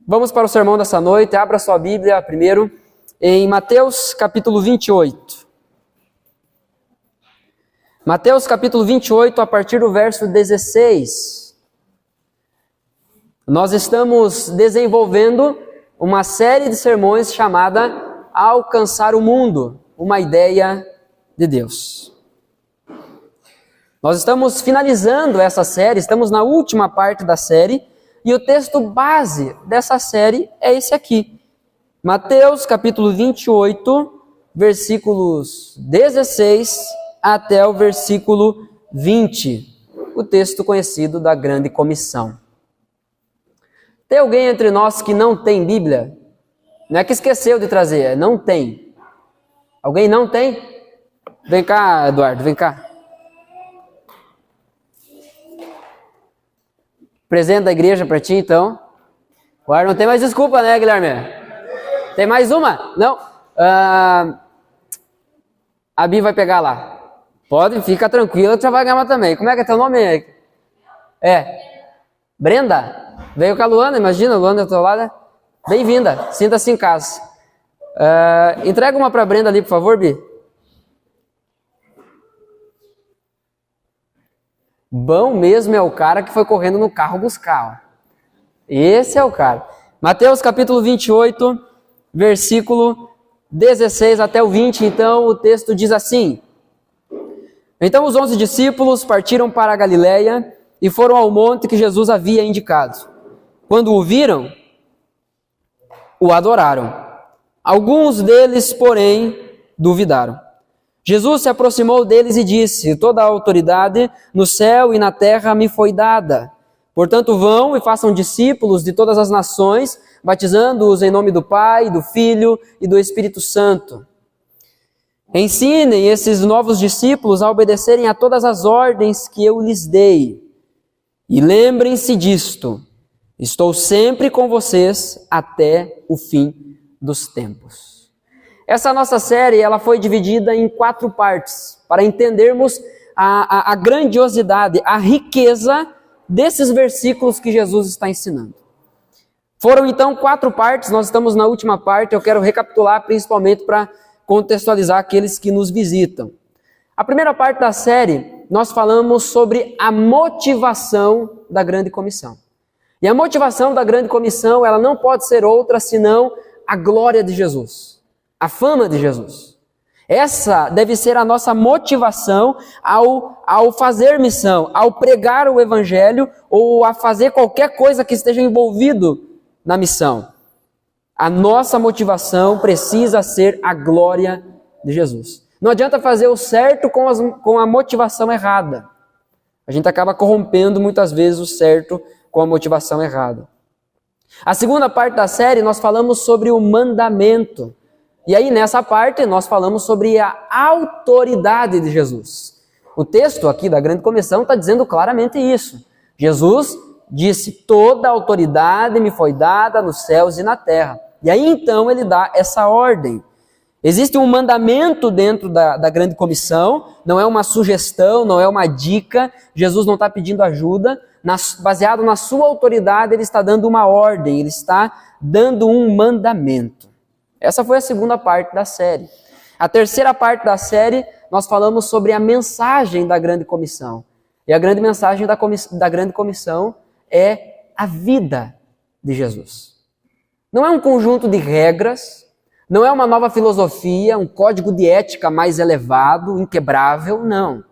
Vamos para o sermão dessa noite. Abra sua Bíblia primeiro em Mateus capítulo 28. Mateus capítulo 28, a partir do verso 16. Nós estamos desenvolvendo uma série de sermões chamada Alcançar o Mundo, uma ideia de Deus. Nós estamos finalizando essa série, estamos na última parte da série, e o texto base dessa série é esse aqui. Mateus capítulo 28, versículos 16 até o versículo 20. O texto conhecido da Grande Comissão. Tem alguém entre nós que não tem Bíblia? Não é que esqueceu de trazer, é não tem. Alguém não tem? Vem cá, Eduardo, vem cá. Presente da igreja para ti, então. Agora não tem mais desculpa, né, Guilherme? Tem mais uma? Não? A Bi vai pegar lá. Pode, fica tranquila, tu já vai ganhar também. Como é que é teu nome? Brenda? Veio com a Luana, imagina, a Luana do teu lado. Bem-vinda, sinta-se em casa. Entrega uma para a Brenda ali, por favor, Bi. Bom mesmo é o cara que foi correndo no carro buscar. Ó. Esse é o cara. Mateus capítulo 28, versículo 16 até o 20. Então o texto diz assim: Então os 11 discípulos partiram para a Galileia e foram ao monte que Jesus havia indicado. Quando o viram, o adoraram. Alguns deles, porém, duvidaram. Jesus se aproximou deles e disse: Toda a autoridade no céu e na terra me foi dada. Portanto, vão e façam discípulos de todas as nações, batizando-os em nome do Pai, do Filho e do Espírito Santo. Ensinem esses novos discípulos a obedecerem a todas as ordens que eu lhes dei. E lembrem-se disto: estou sempre com vocês até o fim dos tempos. Essa nossa série ela foi dividida em 4 partes, para entendermos a grandiosidade, a riqueza desses versículos que Jesus está ensinando. Foram então 4 partes, nós estamos na última parte, eu quero recapitular principalmente para contextualizar aqueles que nos visitam. A primeira parte da série, nós falamos sobre a motivação da Grande Comissão. E a motivação da Grande Comissão, ela não pode ser outra senão a glória de Jesus. A fama de Jesus. Essa deve ser a nossa motivação ao fazer missão, ao pregar o evangelho ou a fazer qualquer coisa que esteja envolvido na missão. A nossa motivação precisa ser a glória de Jesus. Não adianta fazer o certo com a motivação errada. A gente acaba corrompendo muitas vezes o certo com a motivação errada. A segunda parte da série nós falamos sobre o mandamento. E aí, nessa parte, nós falamos sobre a autoridade de Jesus. O texto aqui da Grande Comissão está dizendo claramente isso. Jesus disse: toda a autoridade me foi dada nos céus e na terra. E aí, então, ele dá essa ordem. Existe um mandamento dentro da Grande Comissão, não é uma sugestão, não é uma dica. Jesus não está pedindo ajuda. Baseado na sua autoridade, ele está dando uma ordem, ele está dando um mandamento. Essa foi a segunda parte da série. A terceira parte da série, nós falamos sobre a mensagem da Grande Comissão. E a grande mensagem da Grande Comissão é a vida de Jesus. Não é um conjunto de regras, não é uma nova filosofia, um código de ética mais elevado, inquebrável, não.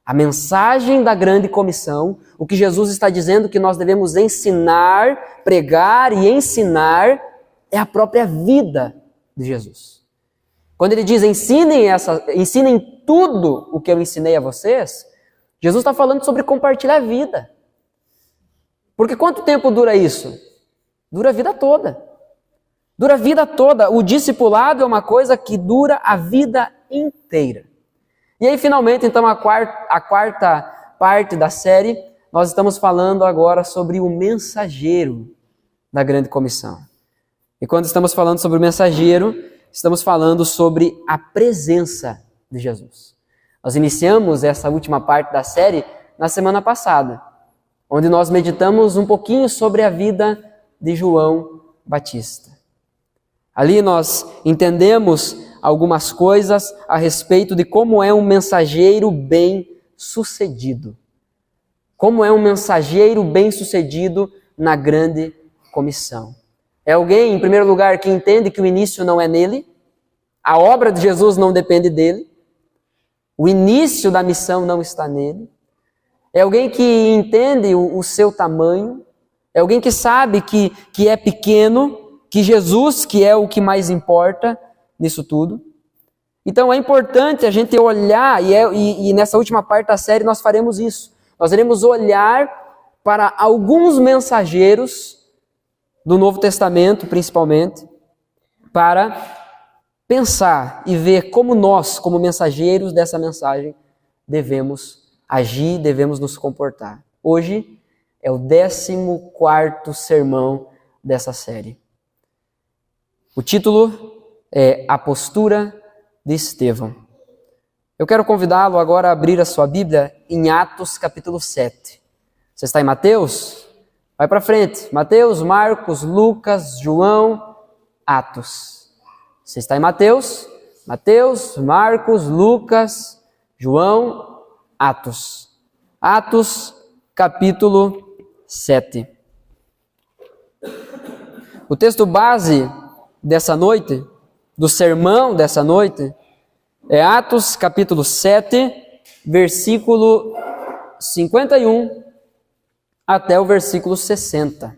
A mensagem da Grande Comissão, o que Jesus está dizendo que nós devemos ensinar, pregar e ensinar, é a própria vida de Jesus. Quando ele diz ensinem tudo o que eu ensinei a vocês, Jesus está falando sobre compartilhar a vida. Porque quanto tempo dura isso? Dura a vida toda. Dura a vida toda. O discipulado é uma coisa que dura a vida inteira. E aí finalmente então a quarta parte da série, nós estamos falando agora sobre o mensageiro da Grande Comissão. E quando estamos falando sobre o mensageiro, estamos falando sobre a presença de Jesus. Nós iniciamos essa última parte da série na semana passada, onde nós meditamos um pouquinho sobre a vida de João Batista. Ali nós entendemos algumas coisas a respeito de como é um mensageiro bem-sucedido. Como é um mensageiro bem-sucedido na grande comissão. É alguém, em primeiro lugar, que entende que o início não é nele, a obra de Jesus não depende dele, o início da missão não está nele. É alguém que entende o seu tamanho, é alguém que sabe que é pequeno, que Jesus que é o que mais importa nisso tudo. Então é importante a gente olhar, e nessa última parte da série nós faremos isso. Nós iremos olhar para alguns mensageiros do Novo Testamento, principalmente, para pensar e ver como nós, como mensageiros dessa mensagem, devemos agir, devemos nos comportar. Hoje é o 14º sermão dessa série. O título é A Postura de Estevão. Eu quero convidá-lo agora a abrir a sua Bíblia em Atos capítulo 7. Você está em Mateus? Vai para frente. Mateus, Marcos, Lucas, João, Atos. Você está em Mateus? Mateus, Marcos, Lucas, João, Atos. Atos capítulo 7. O texto base dessa noite, do sermão dessa noite, é Atos capítulo 7, versículo 51 até o versículo 60.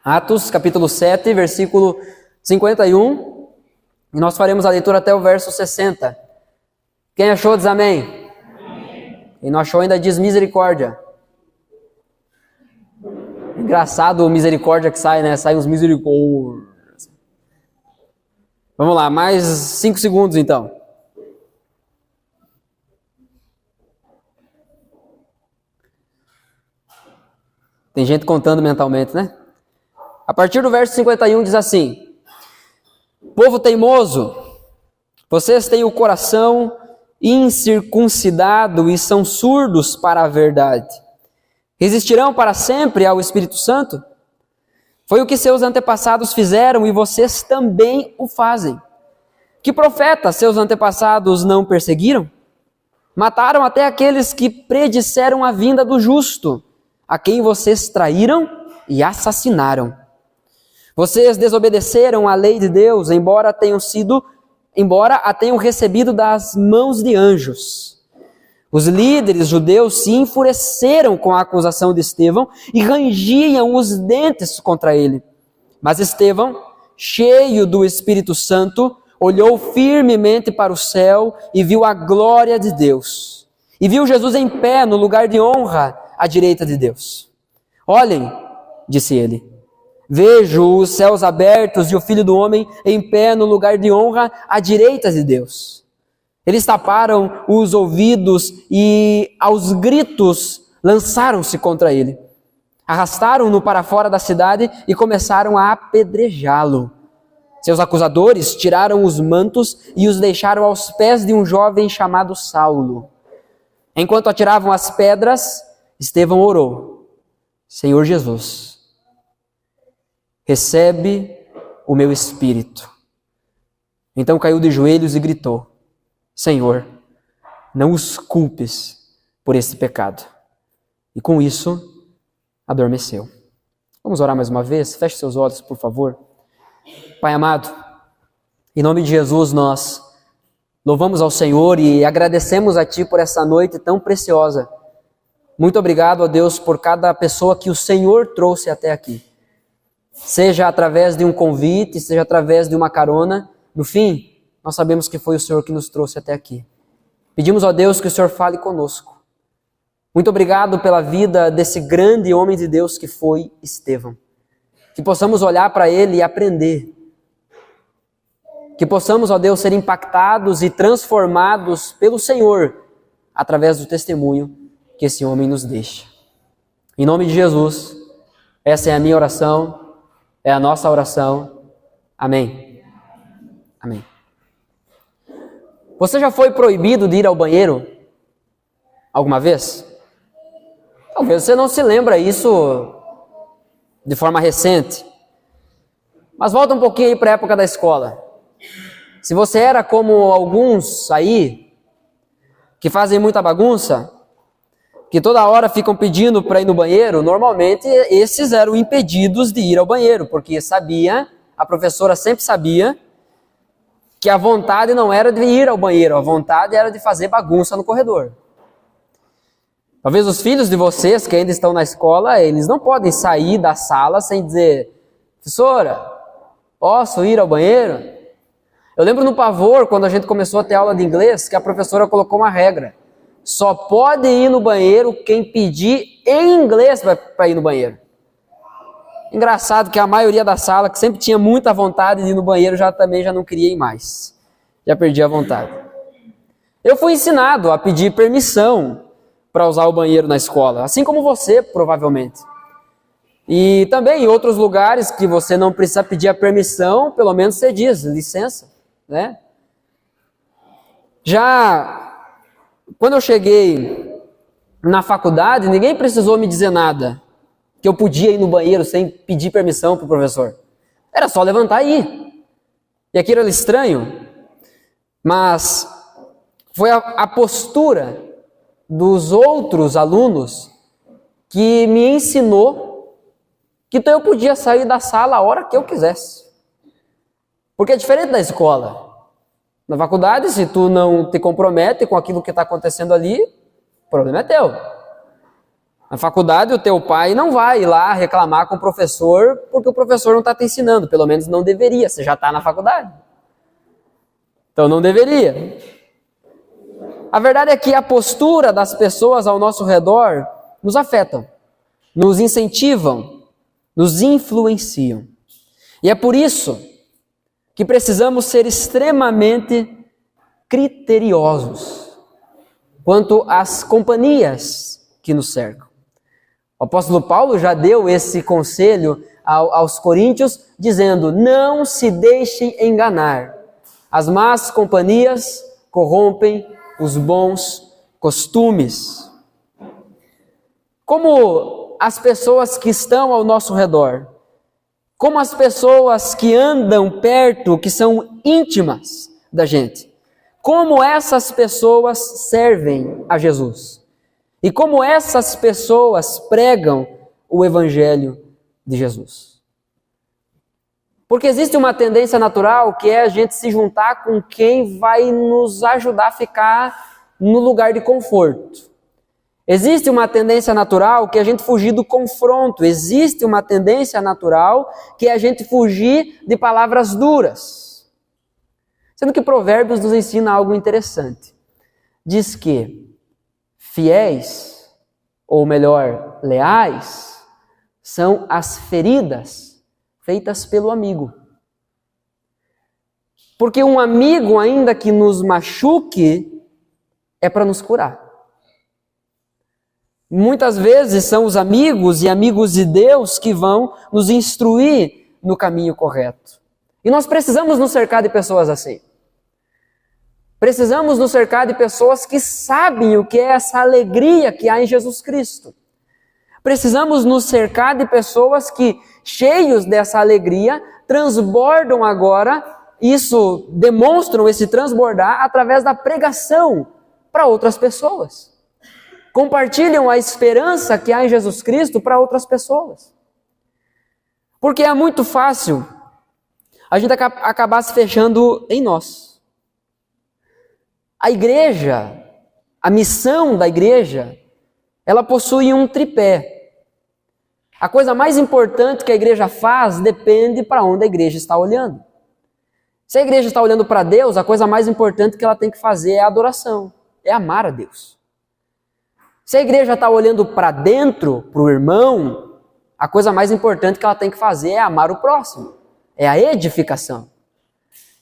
Atos capítulo 7, versículo 51, e nós faremos a leitura até o verso 60. Quem achou diz amém. Quem não achou ainda diz misericórdia. Engraçado o misericórdia que sai, né? Sai uns misericórdias. Vamos lá, mais 5 segundos então. Tem gente contando mentalmente, né? A partir do verso 51 diz assim: Povo teimoso, vocês têm o coração incircuncidado e são surdos para a verdade. Resistirão para sempre ao Espírito Santo? Foi o que seus antepassados fizeram e vocês também o fazem. Que profetas seus antepassados não perseguiram? Mataram até aqueles que predisseram a vinda do justo, a quem vocês traíram e assassinaram. Vocês desobedeceram à lei de Deus, embora a tenham recebido das mãos de anjos. Os líderes judeus se enfureceram com a acusação de Estevão e rangiam os dentes contra ele. Mas Estevão, cheio do Espírito Santo, olhou firmemente para o céu e viu a glória de Deus. E viu Jesus em pé no lugar de honra à direita de Deus. Olhem, disse ele, vejo os céus abertos e o Filho do Homem em pé no lugar de honra à direita de Deus. Eles taparam os ouvidos e, aos gritos, lançaram-se contra ele. Arrastaram-no para fora da cidade e começaram a apedrejá-lo. Seus acusadores tiraram os mantos e os deixaram aos pés de um jovem chamado Saulo. Enquanto atiravam as pedras, Estevão orou: Senhor Jesus, recebe o meu espírito. Então caiu de joelhos e gritou: Senhor, não os culpes por esse pecado. E com isso, adormeceu. Vamos orar mais uma vez? Feche seus olhos, por favor. Pai amado, em nome de Jesus nós louvamos ao Senhor e agradecemos a Ti por essa noite tão preciosa. Muito obrigado a Deus por cada pessoa que o Senhor trouxe até aqui. Seja através de um convite, seja através de uma carona, no fim, nós sabemos que foi o Senhor que nos trouxe até aqui. Pedimos a Deus que o Senhor fale conosco. Muito obrigado pela vida desse grande homem de Deus que foi Estevão. Que possamos olhar para ele e aprender. Que possamos, ó Deus, ser impactados e transformados pelo Senhor através do testemunho que esse homem nos deixa. Em nome de Jesus, essa é a minha oração, é a nossa oração. Amém. Amém. Você já foi proibido de ir ao banheiro? Alguma vez? Talvez você não se lembra isso de forma recente. Mas volta um pouquinho aí para a época da escola. Se você era como alguns aí, que fazem muita bagunça, que toda hora ficam pedindo para ir no banheiro, normalmente esses eram impedidos de ir ao banheiro, porque a professora sempre sabia que a vontade não era de ir ao banheiro, a vontade era de fazer bagunça no corredor. Talvez os filhos de vocês que ainda estão na escola, eles não podem sair da sala sem dizer: professora, posso ir ao banheiro? Eu lembro no Pavor, quando a gente começou a ter aula de inglês, que a professora colocou uma regra: só pode ir no banheiro quem pedir em inglês para ir no banheiro. Engraçado que a maioria da sala, que sempre tinha muita vontade de ir no banheiro, também já não queria ir mais. Já perdi a vontade. Eu fui ensinado a pedir permissão para usar o banheiro na escola, assim como você, provavelmente. E também em outros lugares que você não precisa pedir a permissão, pelo menos você diz, licença, né? Já quando eu cheguei na faculdade, ninguém precisou me dizer nada, que eu podia ir no banheiro sem pedir permissão para o professor. Era só levantar e ir. E aquilo era estranho, mas foi a postura dos outros alunos que me ensinou que então eu podia sair da sala a hora que eu quisesse. Porque é diferente da escola. Na faculdade, se tu não te compromete com aquilo que está acontecendo ali, o problema é teu. Na faculdade, o teu pai não vai ir lá reclamar com o professor porque o professor não está te ensinando. Pelo menos não deveria, você já está na faculdade. Então não deveria. A verdade é que a postura das pessoas ao nosso redor nos afetam, nos incentivam, nos influenciam. E é por isso que precisamos ser extremamente criteriosos quanto às companhias que nos cercam. O apóstolo Paulo já deu esse conselho aos coríntios, dizendo: não se deixem enganar. As más companhias corrompem os bons costumes. Como as pessoas que estão ao nosso redor, como as pessoas que andam perto, que são íntimas da gente, como essas pessoas servem a Jesus. E como essas pessoas pregam o Evangelho de Jesus. Porque existe uma tendência natural que é a gente se juntar com quem vai nos ajudar a ficar no lugar de conforto. Existe uma tendência natural que é a gente fugir do confronto. Existe uma tendência natural que é a gente fugir de palavras duras. Sendo que Provérbios nos ensina algo interessante. Diz que fiéis, ou melhor, leais, são as feridas feitas pelo amigo. Porque um amigo, ainda que nos machuque, é para nos curar. Muitas vezes são os amigos e amigos de Deus que vão nos instruir no caminho correto. E nós precisamos nos cercar de pessoas assim. Precisamos nos cercar de pessoas que sabem o que é essa alegria que há em Jesus Cristo. Precisamos nos cercar de pessoas que, cheios dessa alegria, transbordam agora, demonstram esse transbordar através da pregação para outras pessoas. Compartilham a esperança que há em Jesus Cristo para outras pessoas. Porque é muito fácil a gente acabar se fechando em nós. A igreja, a missão da igreja, ela possui um tripé. A coisa mais importante que a igreja faz depende para onde a igreja está olhando. Se a igreja está olhando para Deus, a coisa mais importante que ela tem que fazer é a adoração, é amar a Deus. Se a igreja está olhando para dentro, para o irmão, a coisa mais importante que ela tem que fazer é amar o próximo, é a edificação.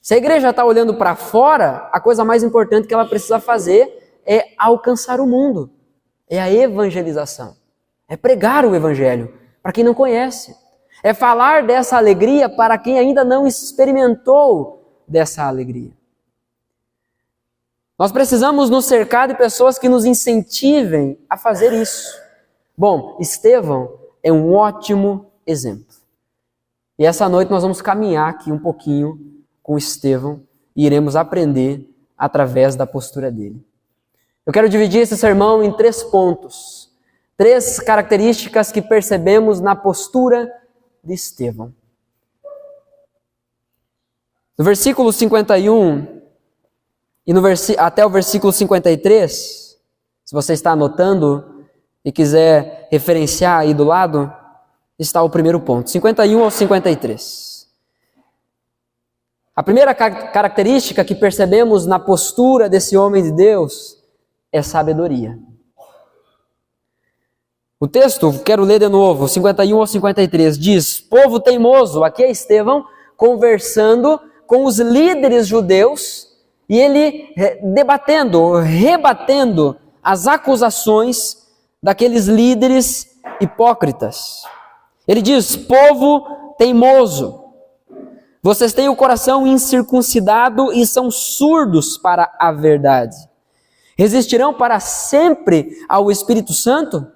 Se a igreja está olhando para fora, a coisa mais importante que ela precisa fazer é alcançar o mundo, é a evangelização, é pregar o evangelho para quem não conhece, é falar dessa alegria para quem ainda não experimentou dessa alegria. Nós precisamos nos cercar de pessoas que nos incentivem a fazer isso. Bom, Estevão é um ótimo exemplo. E essa noite nós vamos caminhar aqui um pouquinho com Estevão e iremos aprender através da postura dele. Eu quero dividir esse sermão em 3 pontos. 3 características que percebemos na postura de Estevão. No versículo 51 e até o versículo 53, se você está anotando e quiser referenciar aí do lado, está o primeiro ponto, 51 ao 53. A primeira característica que percebemos na postura desse homem de Deus é sabedoria. O texto, quero ler de novo, 51 ao 53, diz: povo teimoso, aqui é Estevão conversando com os líderes judeus e ele rebatendo as acusações daqueles líderes hipócritas. Ele diz: povo teimoso, vocês têm o coração incircuncidado e são surdos para a verdade. Resistirão para sempre ao Espírito Santo?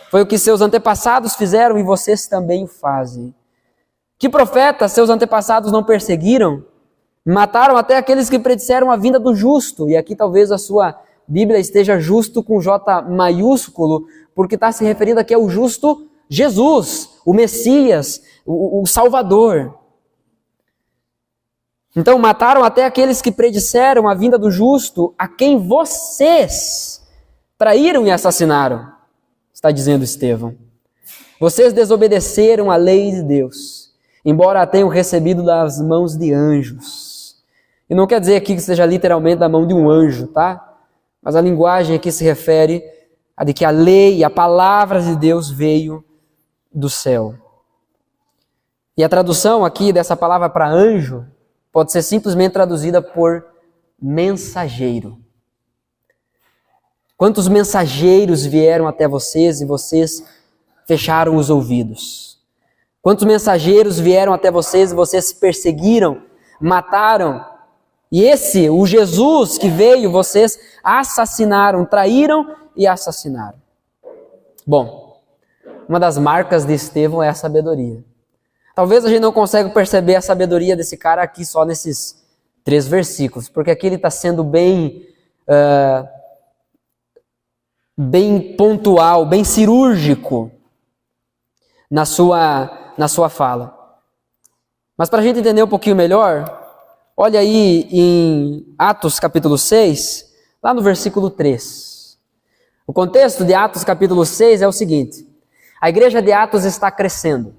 Foi o que seus antepassados fizeram e vocês também o fazem. Que profetas seus antepassados não perseguiram? Mataram até aqueles que predisseram a vinda do justo. E aqui talvez a sua Bíblia esteja justo com J maiúsculo, porque está se referindo aqui ao justo Jesus, o Messias, o Salvador. Então mataram até aqueles que predisseram a vinda do justo, a quem vocês traíram e assassinaram, está dizendo Estevão. Vocês desobedeceram a lei de Deus, embora a tenham recebido das mãos de anjos. E não quer dizer aqui que seja literalmente da mão de um anjo, tá? Mas a linguagem aqui se refere a de que a lei, a palavra de Deus veio do céu. E a tradução aqui dessa palavra para anjo pode ser simplesmente traduzida por mensageiro. Quantos mensageiros vieram até vocês e vocês fecharam os ouvidos? Quantos mensageiros vieram até vocês e vocês perseguiram, mataram? E esse, o Jesus que veio, vocês assassinaram, traíram e assassinaram. Bom, uma das marcas de Estevão é a sabedoria. Talvez a gente não consiga perceber a sabedoria desse cara aqui só nesses 3 versículos, porque aqui ele está sendo bem pontual, bem cirúrgico na sua fala. Mas para a gente entender um pouquinho melhor, olha aí em Atos capítulo 6, lá no versículo 3. O contexto de Atos capítulo 6 é o seguinte: a igreja de Atos está crescendo.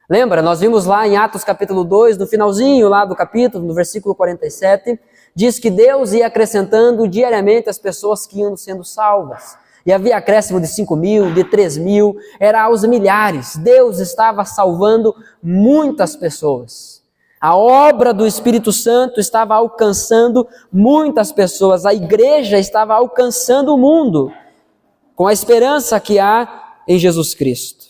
Lembra, nós vimos lá em Atos capítulo 2, no finalzinho lá do capítulo, no versículo 47, diz que Deus ia acrescentando diariamente as pessoas que iam sendo salvas. E havia acréscimo de 5.000, de 3.000, era aos milhares. Deus estava salvando muitas pessoas. A obra do Espírito Santo estava alcançando muitas pessoas. A igreja estava alcançando o mundo com a esperança que há em Jesus Cristo.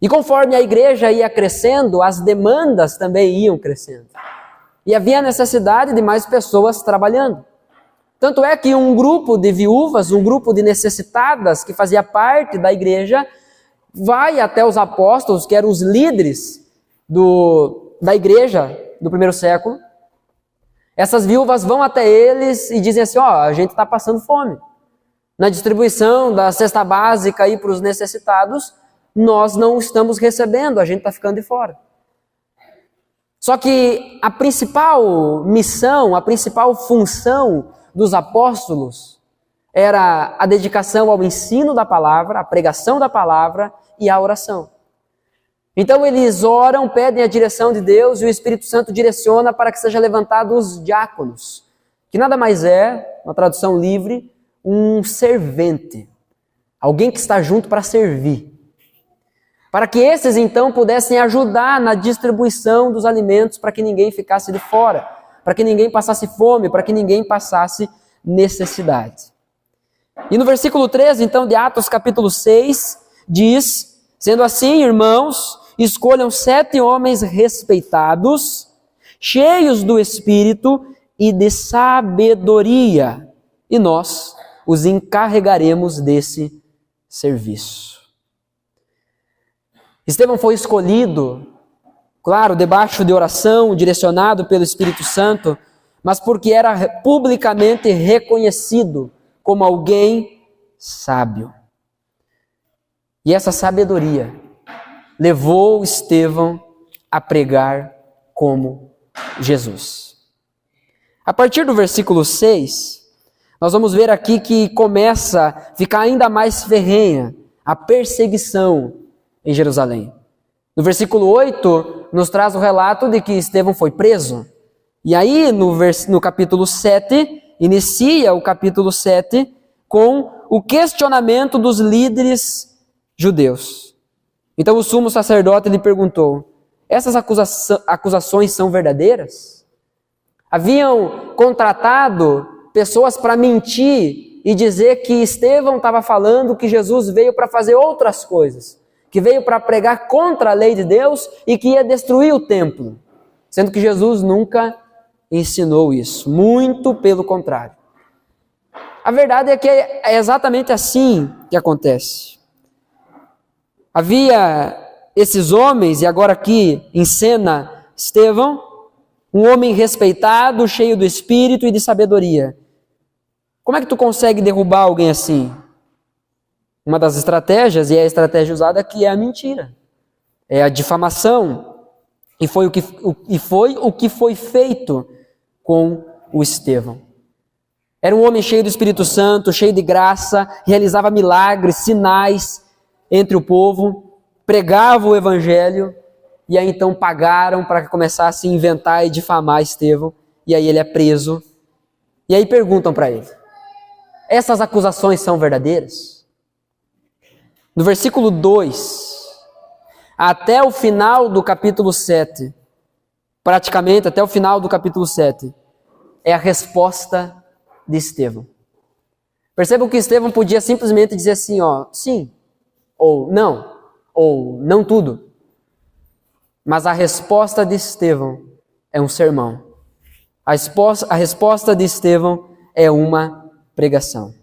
E conforme a igreja ia crescendo, as demandas também iam crescendo. E havia necessidade de mais pessoas trabalhando. Tanto é que um grupo de viúvas, um grupo de necessitadas que fazia parte da igreja, vai até os apóstolos, que eram os líderes da igreja do primeiro século. Essas viúvas vão até eles e dizem assim: a gente está passando fome. Na distribuição da cesta básica aí para os necessitados, nós não estamos recebendo, a gente está ficando de fora. Só que a principal missão, a principal função dos apóstolos era a dedicação ao ensino da palavra, a pregação da palavra e a oração. Então eles oram, pedem a direção de Deus e o Espírito Santo direciona para que seja levantado os diáconos, que nada mais é, uma tradução livre, um servente, alguém que está junto para servir. Para que esses então pudessem ajudar na distribuição dos alimentos para que ninguém ficasse de fora, para que ninguém passasse fome, para que ninguém passasse necessidade. E no versículo 13, então, de Atos capítulo 6, diz: sendo assim, irmãos, escolham 7 homens respeitados, cheios do Espírito e de sabedoria, e nós os encarregaremos desse serviço. Estevão foi escolhido, claro, debaixo de oração, direcionado pelo Espírito Santo, mas porque era publicamente reconhecido como alguém sábio. E essa sabedoria levou Estevão a pregar como Jesus. A partir do versículo 6, nós vamos ver aqui que começa a ficar ainda mais ferrenha a perseguição em Jerusalém. No versículo 8, nos traz o relato de que Estevão foi preso. E aí, no capítulo 7, inicia o capítulo 7 com o questionamento dos líderes judeus. Então o sumo sacerdote lhe perguntou: essas acusações são verdadeiras? Haviam contratado pessoas para mentir e dizer que Estevão estava falando que Jesus veio para fazer outras coisas, que veio para pregar contra a lei de Deus e que ia destruir o templo, sendo que Jesus nunca ensinou isso, muito pelo contrário. A verdade é que é exatamente assim que acontece. Havia esses homens, e agora aqui em cena Estevão, um homem respeitado, cheio do Espírito e de sabedoria. Como é que tu consegue derrubar alguém assim? Uma das estratégias, e é a estratégia usada aqui, é a mentira. É a difamação. E foi o que foi feito com o Estevão. Era um homem cheio do Espírito Santo, cheio de graça, realizava milagres, sinais entre o povo, pregava o Evangelho, e aí então pagaram para que começasse a inventar e difamar Estevão, e aí ele é preso. E aí perguntam para ele: essas acusações são verdadeiras? No versículo 2, até o final do capítulo 7, praticamente até o final do capítulo 7, é a resposta de Estevão. Percebam que Estevão podia simplesmente dizer assim, sim, ou não tudo. Mas a resposta de Estevão é um sermão. A resposta de Estevão é uma pregação.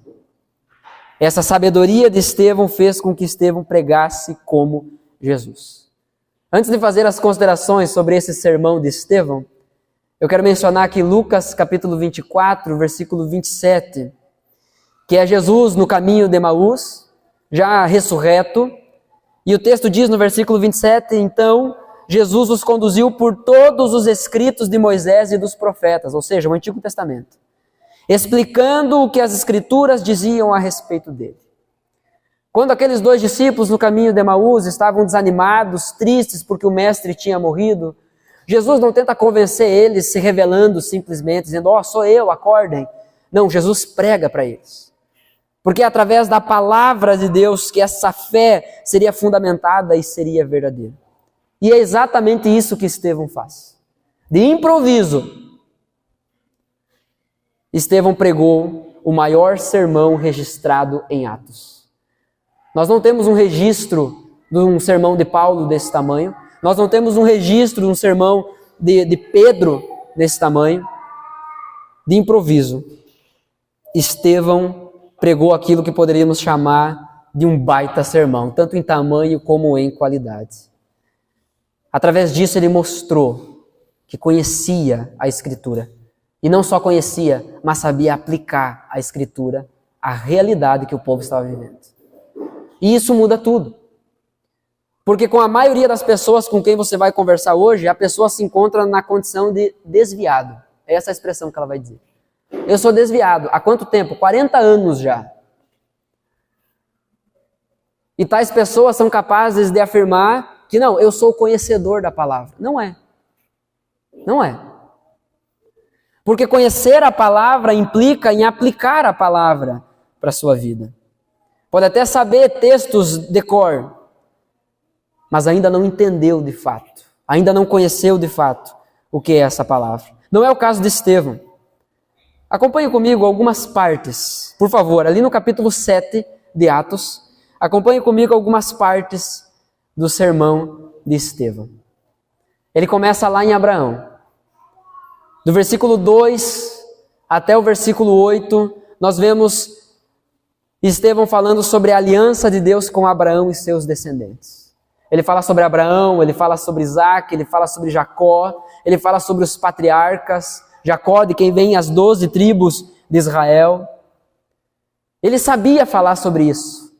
Essa sabedoria de Estevão fez com que Estevão pregasse como Jesus. Antes de fazer as considerações sobre esse sermão de Estevão, eu quero mencionar aqui Lucas capítulo 24, versículo 27, que é Jesus no caminho de Emaús, já ressurreto, e o texto diz no versículo 27, então Jesus os conduziu por todos os escritos de Moisés e dos profetas, ou seja, o Antigo Testamento, explicando o que as Escrituras diziam a respeito dele. Quando aqueles 2 discípulos no caminho de Emaús estavam desanimados, tristes porque o mestre tinha morrido, Jesus não tenta convencer eles se revelando simplesmente, dizendo, sou eu, acordem. Não, Jesus prega para eles. Porque é através da palavra de Deus que essa fé seria fundamentada e seria verdadeira. E é exatamente isso que Estevão faz. De improviso, Estevão pregou o maior sermão registrado em Atos. Nós não temos um registro de um sermão de Paulo desse tamanho. Nós não temos um registro de um sermão de Pedro desse tamanho. De improviso, Estevão pregou aquilo que poderíamos chamar de um baita sermão, tanto em tamanho como em qualidade. Através disso ele mostrou que conhecia a Escritura. E não só conhecia, mas sabia aplicar a Escritura à realidade que o povo estava vivendo. E isso muda tudo. Porque com a maioria das pessoas com quem você vai conversar hoje, a pessoa se encontra na condição de desviado. É essa a expressão que ela vai dizer. Eu sou desviado. Há quanto tempo? 40 anos já. E tais pessoas são capazes de afirmar que não, eu sou conhecedor da palavra. Não é. Não é. Porque conhecer a palavra implica em aplicar a palavra para a sua vida. Pode até saber textos de cor, mas ainda não entendeu de fato, ainda não conheceu de fato o que é essa palavra. Não é o caso de Estevão. Acompanhe comigo algumas partes, por favor, ali no capítulo 7 de Atos, acompanhe comigo algumas partes do sermão de Estevão. Ele começa lá em Abraão. Do versículo 2 até o versículo 8, nós vemos Estevão falando sobre a aliança de Deus com Abraão e seus descendentes. Ele fala sobre Abraão, ele fala sobre Isaac, ele fala sobre Jacó, ele fala sobre os patriarcas, Jacó, de quem vêm as 12 tribos de Israel. Ele sabia falar sobre isso.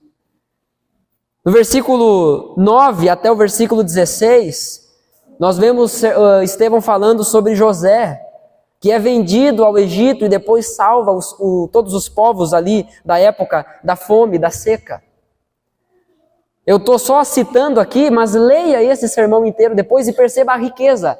No versículo 9 até o versículo 16, nós vemos Estevão falando sobre José, que é vendido ao Egito e depois salva todos os povos ali da época da fome, da seca. Eu estou só citando aqui, mas leia esse sermão inteiro depois e perceba a riqueza.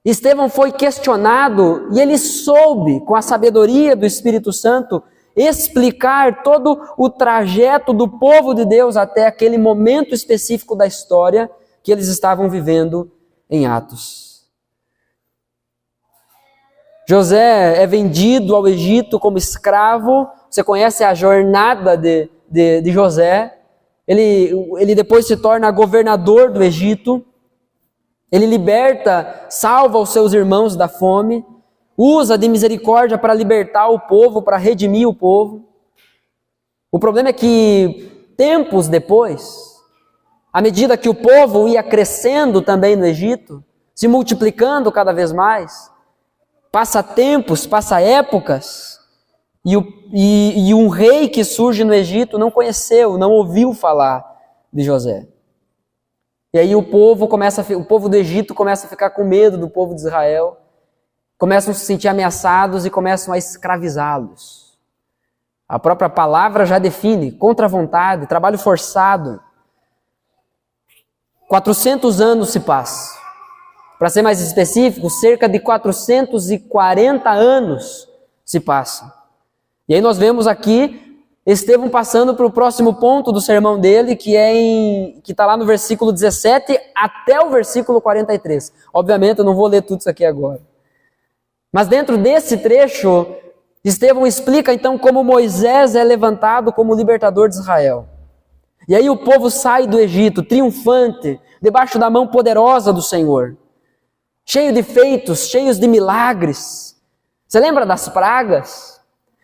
Estevão foi questionado e ele soube, com a sabedoria do Espírito Santo, explicar todo o trajeto do povo de Deus até aquele momento específico da história que eles estavam vivendo em Atos. José é vendido ao Egito como escravo. Você conhece a jornada de José. Ele depois se torna governador do Egito. Ele liberta, salva os seus irmãos da fome. Usa de misericórdia para libertar o povo, para redimir o povo. O problema é que, tempos depois, à medida que o povo ia crescendo também no Egito, se multiplicando cada vez mais, passa tempos, passa épocas, e um rei que surge no Egito não conheceu, não ouviu falar de José. E aí o povo do Egito começa a ficar com medo do povo de Israel, começam a se sentir ameaçados e começam a escravizá-los. A própria palavra já define, contra a vontade, trabalho forçado. 400 anos se passam. Para ser mais específico, cerca de 440 anos se passam. E aí nós vemos aqui Estevão passando para o próximo ponto do sermão dele, que está lá no versículo 17 até o versículo 43. Obviamente eu não vou ler tudo isso aqui agora. Mas dentro desse trecho, Estevão explica então como Moisés é levantado como libertador de Israel. E aí o povo sai do Egito, triunfante, debaixo da mão poderosa do Senhor. Cheio de feitos, cheios de milagres. Você lembra das pragas?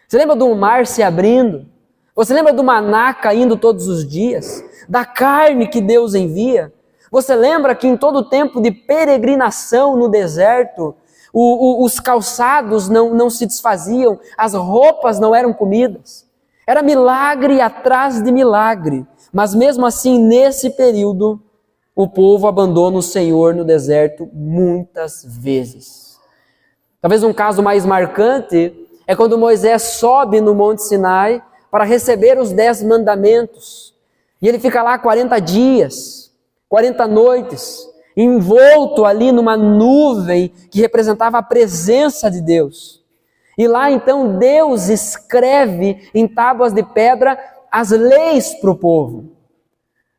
Você lembra do mar se abrindo? Você lembra do maná caindo todos os dias? Da carne que Deus envia? Você lembra que em todo o tempo de peregrinação no deserto, os calçados não se desfaziam, as roupas não eram comidas? Era milagre atrás de milagre. Mas mesmo assim, nesse período, o povo abandona o Senhor no deserto muitas vezes. Talvez um caso mais marcante é quando Moisés sobe no Monte Sinai para receber os 10 mandamentos. E ele fica lá 40 dias, 40 noites, envolto ali numa nuvem que representava a presença de Deus. E lá então Deus escreve em tábuas de pedra as leis para o povo.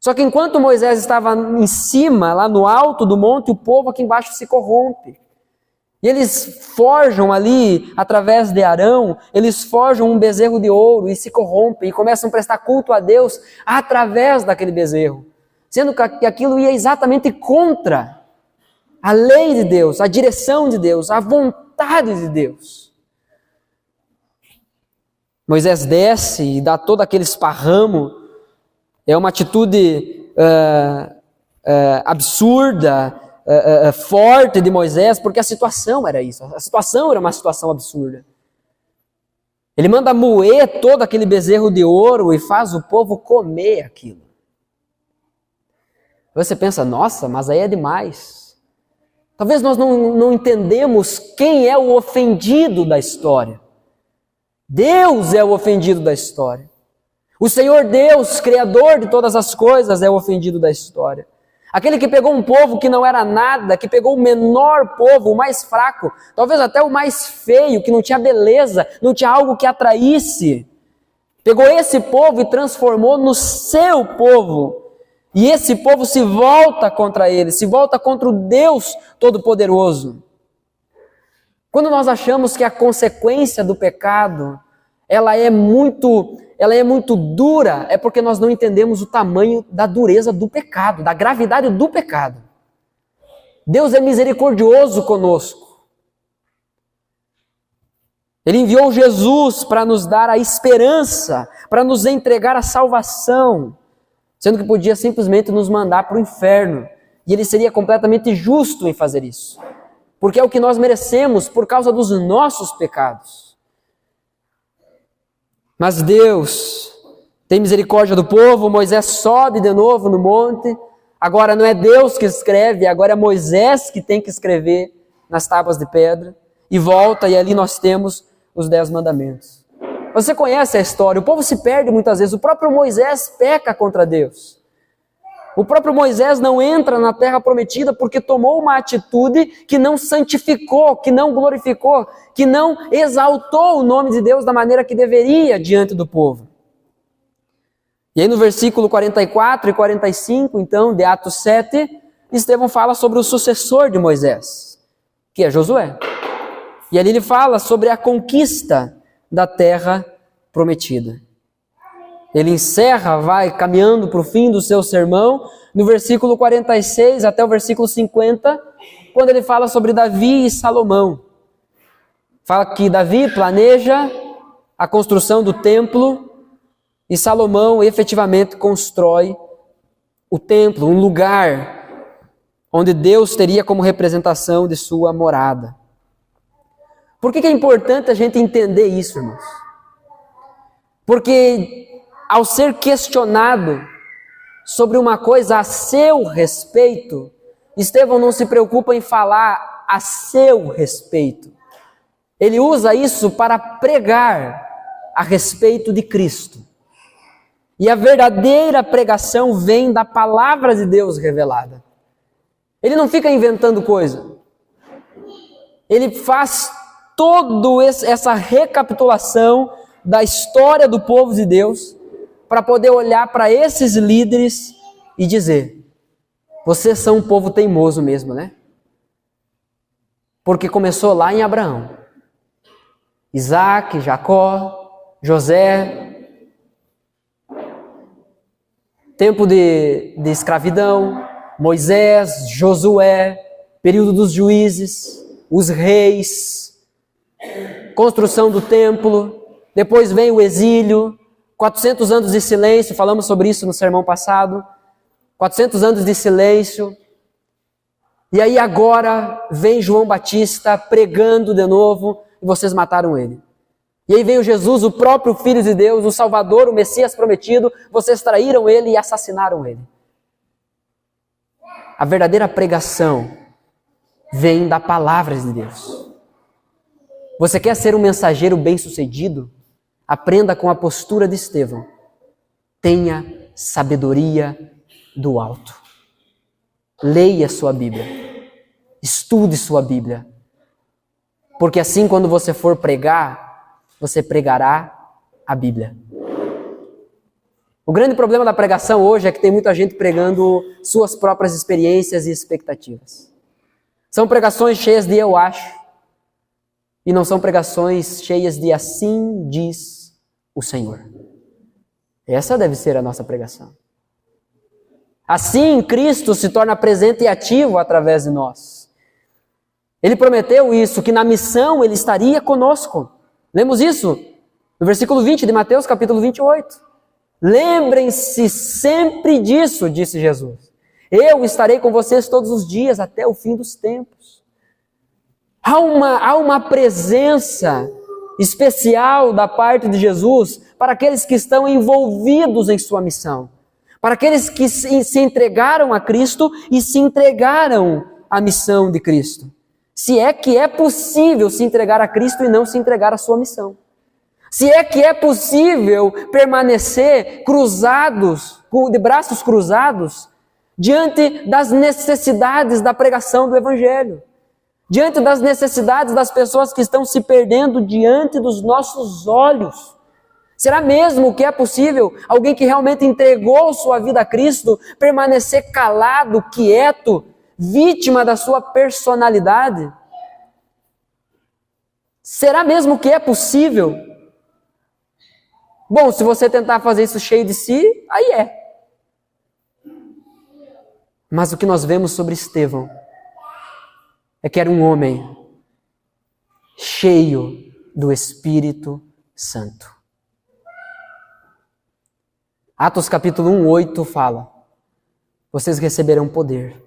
Só que enquanto Moisés estava em cima, lá no alto do monte, o povo aqui embaixo se corrompe. E eles forjam ali, através de Arão, eles forjam um bezerro de ouro e se corrompem e começam a prestar culto a Deus através daquele bezerro. Sendo que aquilo ia exatamente contra a lei de Deus, a direção de Deus, a vontade de Deus. Moisés desce e dá todo aquele esparramo. É uma atitude absurda, forte de Moisés, porque a situação era isso. A situação era uma situação absurda. Ele manda moer todo aquele bezerro de ouro e faz o povo comer aquilo. Você pensa, nossa, mas aí é demais. Talvez nós não entendemos quem é o ofendido da história. Deus é o ofendido da história. O Senhor Deus, Criador de todas as coisas, é o ofendido da história. Aquele que pegou um povo que não era nada, que pegou o menor povo, o mais fraco, talvez até o mais feio, que não tinha beleza, não tinha algo que atraísse. Pegou esse povo e transformou no seu povo. E esse povo se volta contra ele, se volta contra o Deus Todo-Poderoso. Quando nós achamos que a consequência do pecado, ela é muito dura, é porque nós não entendemos o tamanho da dureza do pecado, da gravidade do pecado. Deus é misericordioso conosco. Ele enviou Jesus para nos dar a esperança, para nos entregar a salvação, sendo que podia simplesmente nos mandar para o inferno. E ele seria completamente justo em fazer isso, porque é o que nós merecemos por causa dos nossos pecados. Mas Deus tem misericórdia do povo. Moisés sobe de novo no monte. Agora não é Deus que escreve, agora é Moisés que tem que escrever nas tábuas de pedra. E volta, e ali nós temos os 10 mandamentos. Você conhece a história, o povo se perde muitas vezes, o próprio Moisés peca contra Deus. O próprio Moisés não entra na terra prometida porque tomou uma atitude que não santificou, que não glorificou, que não exaltou o nome de Deus da maneira que deveria diante do povo. E aí no versículo 44 e 45, então, de Atos 7, Estevão fala sobre o sucessor de Moisés, que é Josué. E ali ele fala sobre a conquista da terra prometida. Ele encerra, vai caminhando para o fim do seu sermão, no versículo 46 até o versículo 50, quando ele fala sobre Davi e Salomão. Fala que Davi planeja a construção do templo e Salomão efetivamente constrói o templo, um lugar onde Deus teria como representação de sua morada. Por que é importante a gente entender isso, irmãos? Porque ao ser questionado sobre uma coisa a seu respeito, Estevão não se preocupa em falar a seu respeito. Ele usa isso para pregar a respeito de Cristo. E a verdadeira pregação vem da palavra de Deus revelada. Ele não fica inventando coisa. Ele faz toda essa recapitulação da história do povo de Deus para poder olhar para esses líderes e dizer: vocês são um povo teimoso mesmo, né? Porque começou lá em Abraão, Isaac, Jacó, José, tempo de escravidão, Moisés, Josué, período dos juízes, os reis, construção do templo, depois vem o exílio, 400 anos de silêncio, falamos sobre isso no sermão passado, 400 anos de silêncio, e aí agora vem João Batista pregando de novo, e vocês mataram ele. E aí veio Jesus, o próprio Filho de Deus, o Salvador, o Messias prometido, vocês traíram ele e assassinaram ele. A verdadeira pregação vem da palavra de Deus. Você quer ser um mensageiro bem-sucedido? Aprenda com a postura de Estevão. Tenha sabedoria do alto. Leia sua Bíblia. Estude sua Bíblia. Porque assim, quando você for pregar, você pregará a Bíblia. O grande problema da pregação hoje é que tem muita gente pregando suas próprias experiências e expectativas. São pregações cheias de eu acho. E não são pregações cheias de assim diz o Senhor. Essa deve ser a nossa pregação. Assim, Cristo se torna presente e ativo através de nós. Ele prometeu isso, que na missão Ele estaria conosco. Lemos isso no versículo 20 de Mateus, capítulo 28. Lembrem-se sempre disso, disse Jesus. Eu estarei com vocês todos os dias até o fim dos tempos. Há uma presença especial da parte de Jesus para aqueles que estão envolvidos em sua missão. Para aqueles que se entregaram a Cristo e se entregaram à missão de Cristo. Se é que é possível se entregar a Cristo e não se entregar à sua missão. Se é que é possível permanecer cruzados, de braços cruzados, diante das necessidades da pregação do Evangelho. Diante das necessidades das pessoas que estão se perdendo diante dos nossos olhos. Será mesmo que é possível alguém que realmente entregou sua vida a Cristo permanecer calado, quieto, vítima da sua personalidade? Será mesmo que é possível? Bom, se você tentar fazer isso cheio de si, aí é. Mas o que nós vemos sobre Estevão é que era um homem cheio do Espírito Santo. Atos capítulo 1:8 fala: vocês receberão poder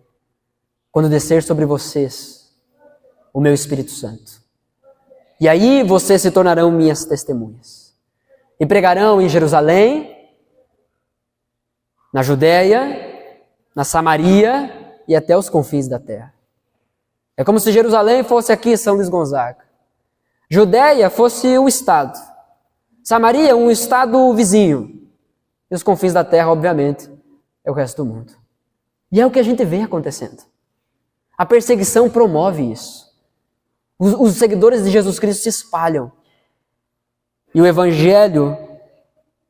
quando descer sobre vocês o meu Espírito Santo. E aí vocês se tornarão minhas testemunhas. E pregarão em Jerusalém, na Judéia, na Samaria e até os confins da terra. É como se Jerusalém fosse aqui São Luís Gonzaga. Judéia fosse o estado. Samaria, um estado vizinho. E os confins da terra, obviamente, é o resto do mundo. E é o que a gente vê acontecendo. A perseguição promove isso. Os seguidores de Jesus Cristo se espalham. E o Evangelho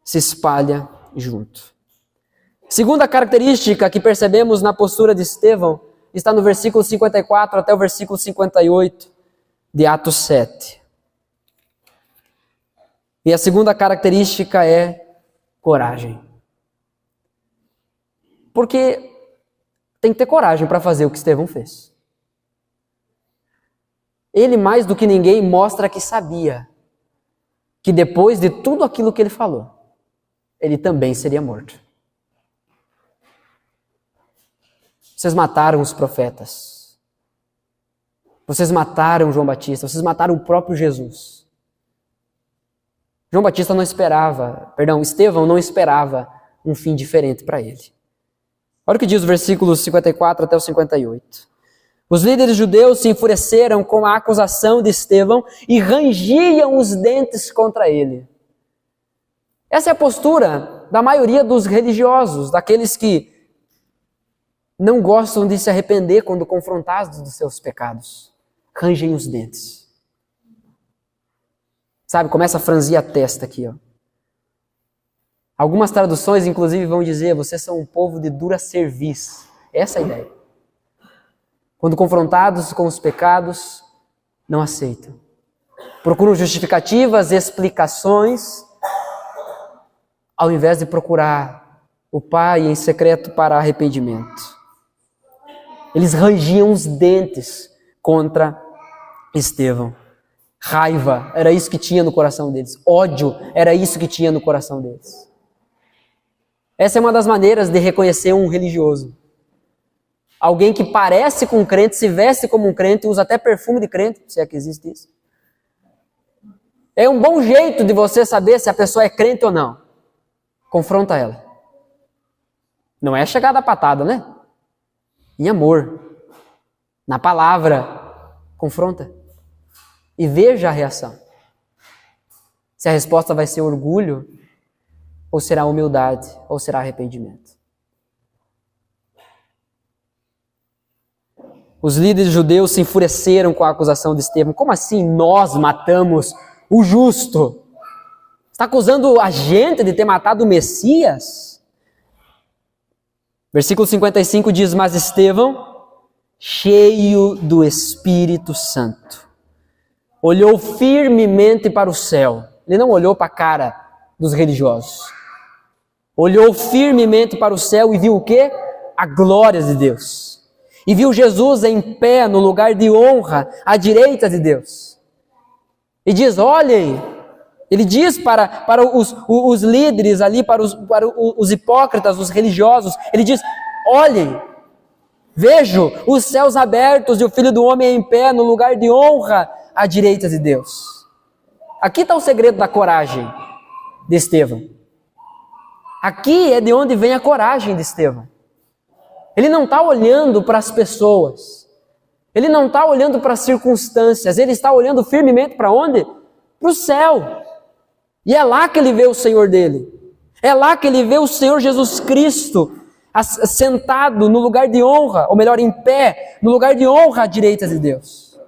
se espalha junto. Segunda característica que percebemos na postura de Estevão está no versículo 54 até o versículo 58 de Atos 7. E a segunda característica é coragem. Porque tem que ter coragem para fazer o que Estevão fez. Ele, mais do que ninguém, mostra que sabia que depois de tudo aquilo que ele falou, ele também seria morto. Vocês mataram os profetas. Vocês mataram João Batista. Vocês mataram o próprio Jesus. Estevão não esperava um fim diferente para ele. Olha o que diz o versículo 54 até o 58. Os líderes judeus se enfureceram com a acusação de Estevão e rangiam os dentes contra ele. Essa é a postura da maioria dos religiosos, daqueles que não gostam de se arrepender quando confrontados dos seus pecados. Rangem os dentes. Sabe, começa a franzir a testa aqui, ó. Algumas traduções, inclusive, vão dizer: vocês são um povo de dura cerviz. Essa é a ideia. Quando confrontados com os pecados, não aceitam. Procuram justificativas, explicações, ao invés de procurar o Pai em secreto para arrependimento. Eles rangiam os dentes contra Estevão. Raiva, era isso que tinha no coração deles. Ódio, era isso que tinha no coração deles. Essa é uma das maneiras de reconhecer um religioso. Alguém que parece com um crente, se veste como um crente, usa até perfume de crente, se é que existe isso. É um bom jeito de você saber se a pessoa é crente ou não. Confronta ela. Não é chegar da patada, né? Em amor. Na palavra. Confronta. E veja a reação. Se a resposta vai ser orgulho, ou será humildade, ou será arrependimento. Os líderes judeus se enfureceram com a acusação de Estevão. Como assim nós matamos o justo? Está acusando a gente de ter matado o Messias? Versículo 55 diz: mas Estevão, cheio do Espírito Santo, olhou firmemente para o céu. Ele não olhou para a cara dos religiosos. Olhou firmemente para o céu e viu o quê? A glória de Deus. E viu Jesus em pé no lugar de honra, à direita de Deus. E diz: olhem, ele diz para os líderes ali, para os hipócritas, os religiosos, ele diz: olhem, vejo os céus abertos e o Filho do Homem em pé no lugar de honra, à direita de Deus. Aqui está o segredo da coragem de Estevão. Aqui é de onde vem a coragem de Estevão. Ele não está olhando para as pessoas. Ele não está olhando para as circunstâncias. Ele está olhando firmemente para onde? Para o céu. E é lá que ele vê o Senhor dele. É lá que ele vê o Senhor Jesus Cristo sentado no lugar de honra, ou melhor, em pé, no lugar de honra à direita de Deus.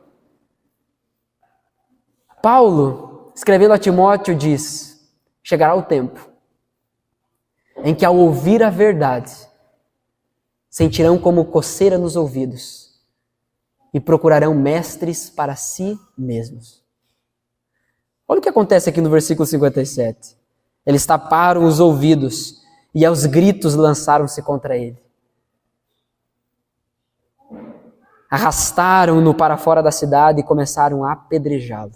Paulo, escrevendo a Timóteo, diz: chegará o tempo em que, ao ouvir a verdade, sentirão como coceira nos ouvidos e procurarão mestres para si mesmos. Olha o que acontece aqui no versículo 57. Eles taparam os ouvidos e aos gritos lançaram-se contra ele. Arrastaram-no para fora da cidade e começaram a apedrejá-lo.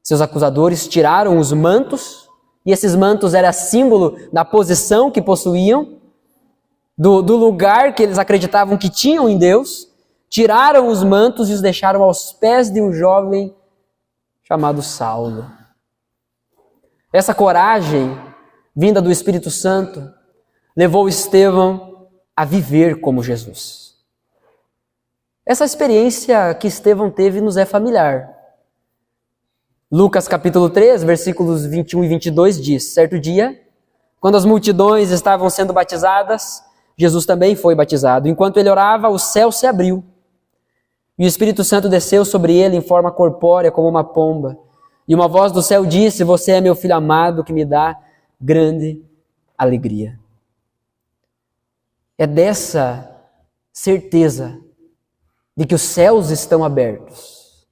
Seus acusadores tiraram os mantos, e esses mantos eram símbolo da posição que possuíam, do lugar que eles acreditavam que tinham em Deus. Tiraram os mantos e os deixaram aos pés de um jovem chamado Saulo. Essa coragem, vinda do Espírito Santo, levou Estevão a viver como Jesus. Essa experiência que Estevão teve nos é familiar. Lucas capítulo 3, versículos 21 e 22 diz: certo dia, quando as multidões estavam sendo batizadas, Jesus também foi batizado. Enquanto ele orava, o céu se abriu. E o Espírito Santo desceu sobre ele em forma corpórea como uma pomba. E uma voz do céu disse: você é meu filho amado, que me dá grande alegria. É dessa certeza de que os céus estão abertos,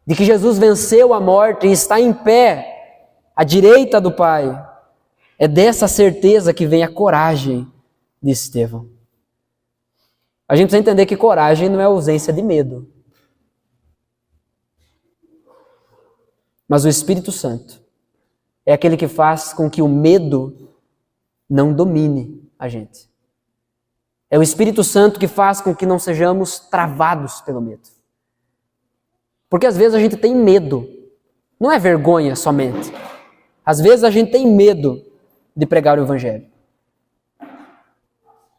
de que Jesus venceu a morte e está em pé à direita do Pai. É dessa certeza que vem a coragem de Estevão. A gente precisa entender que coragem não é ausência de medo. Mas o Espírito Santo é aquele que faz com que o medo não domine a gente. É o Espírito Santo que faz com que não sejamos travados pelo medo. Porque às vezes a gente tem medo. Não é vergonha somente. Às vezes a gente tem medo de pregar o Evangelho.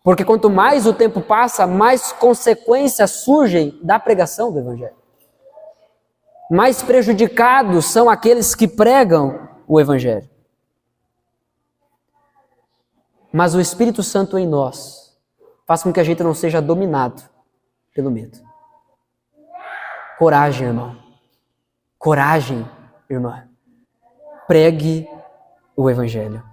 Porque quanto mais o tempo passa, mais consequências surgem da pregação do Evangelho. Mais prejudicados são aqueles que pregam o Evangelho. Mas o Espírito Santo em nós faz com que a gente não seja dominado pelo medo. Coragem, irmão. Coragem, irmã. Pregue o Evangelho.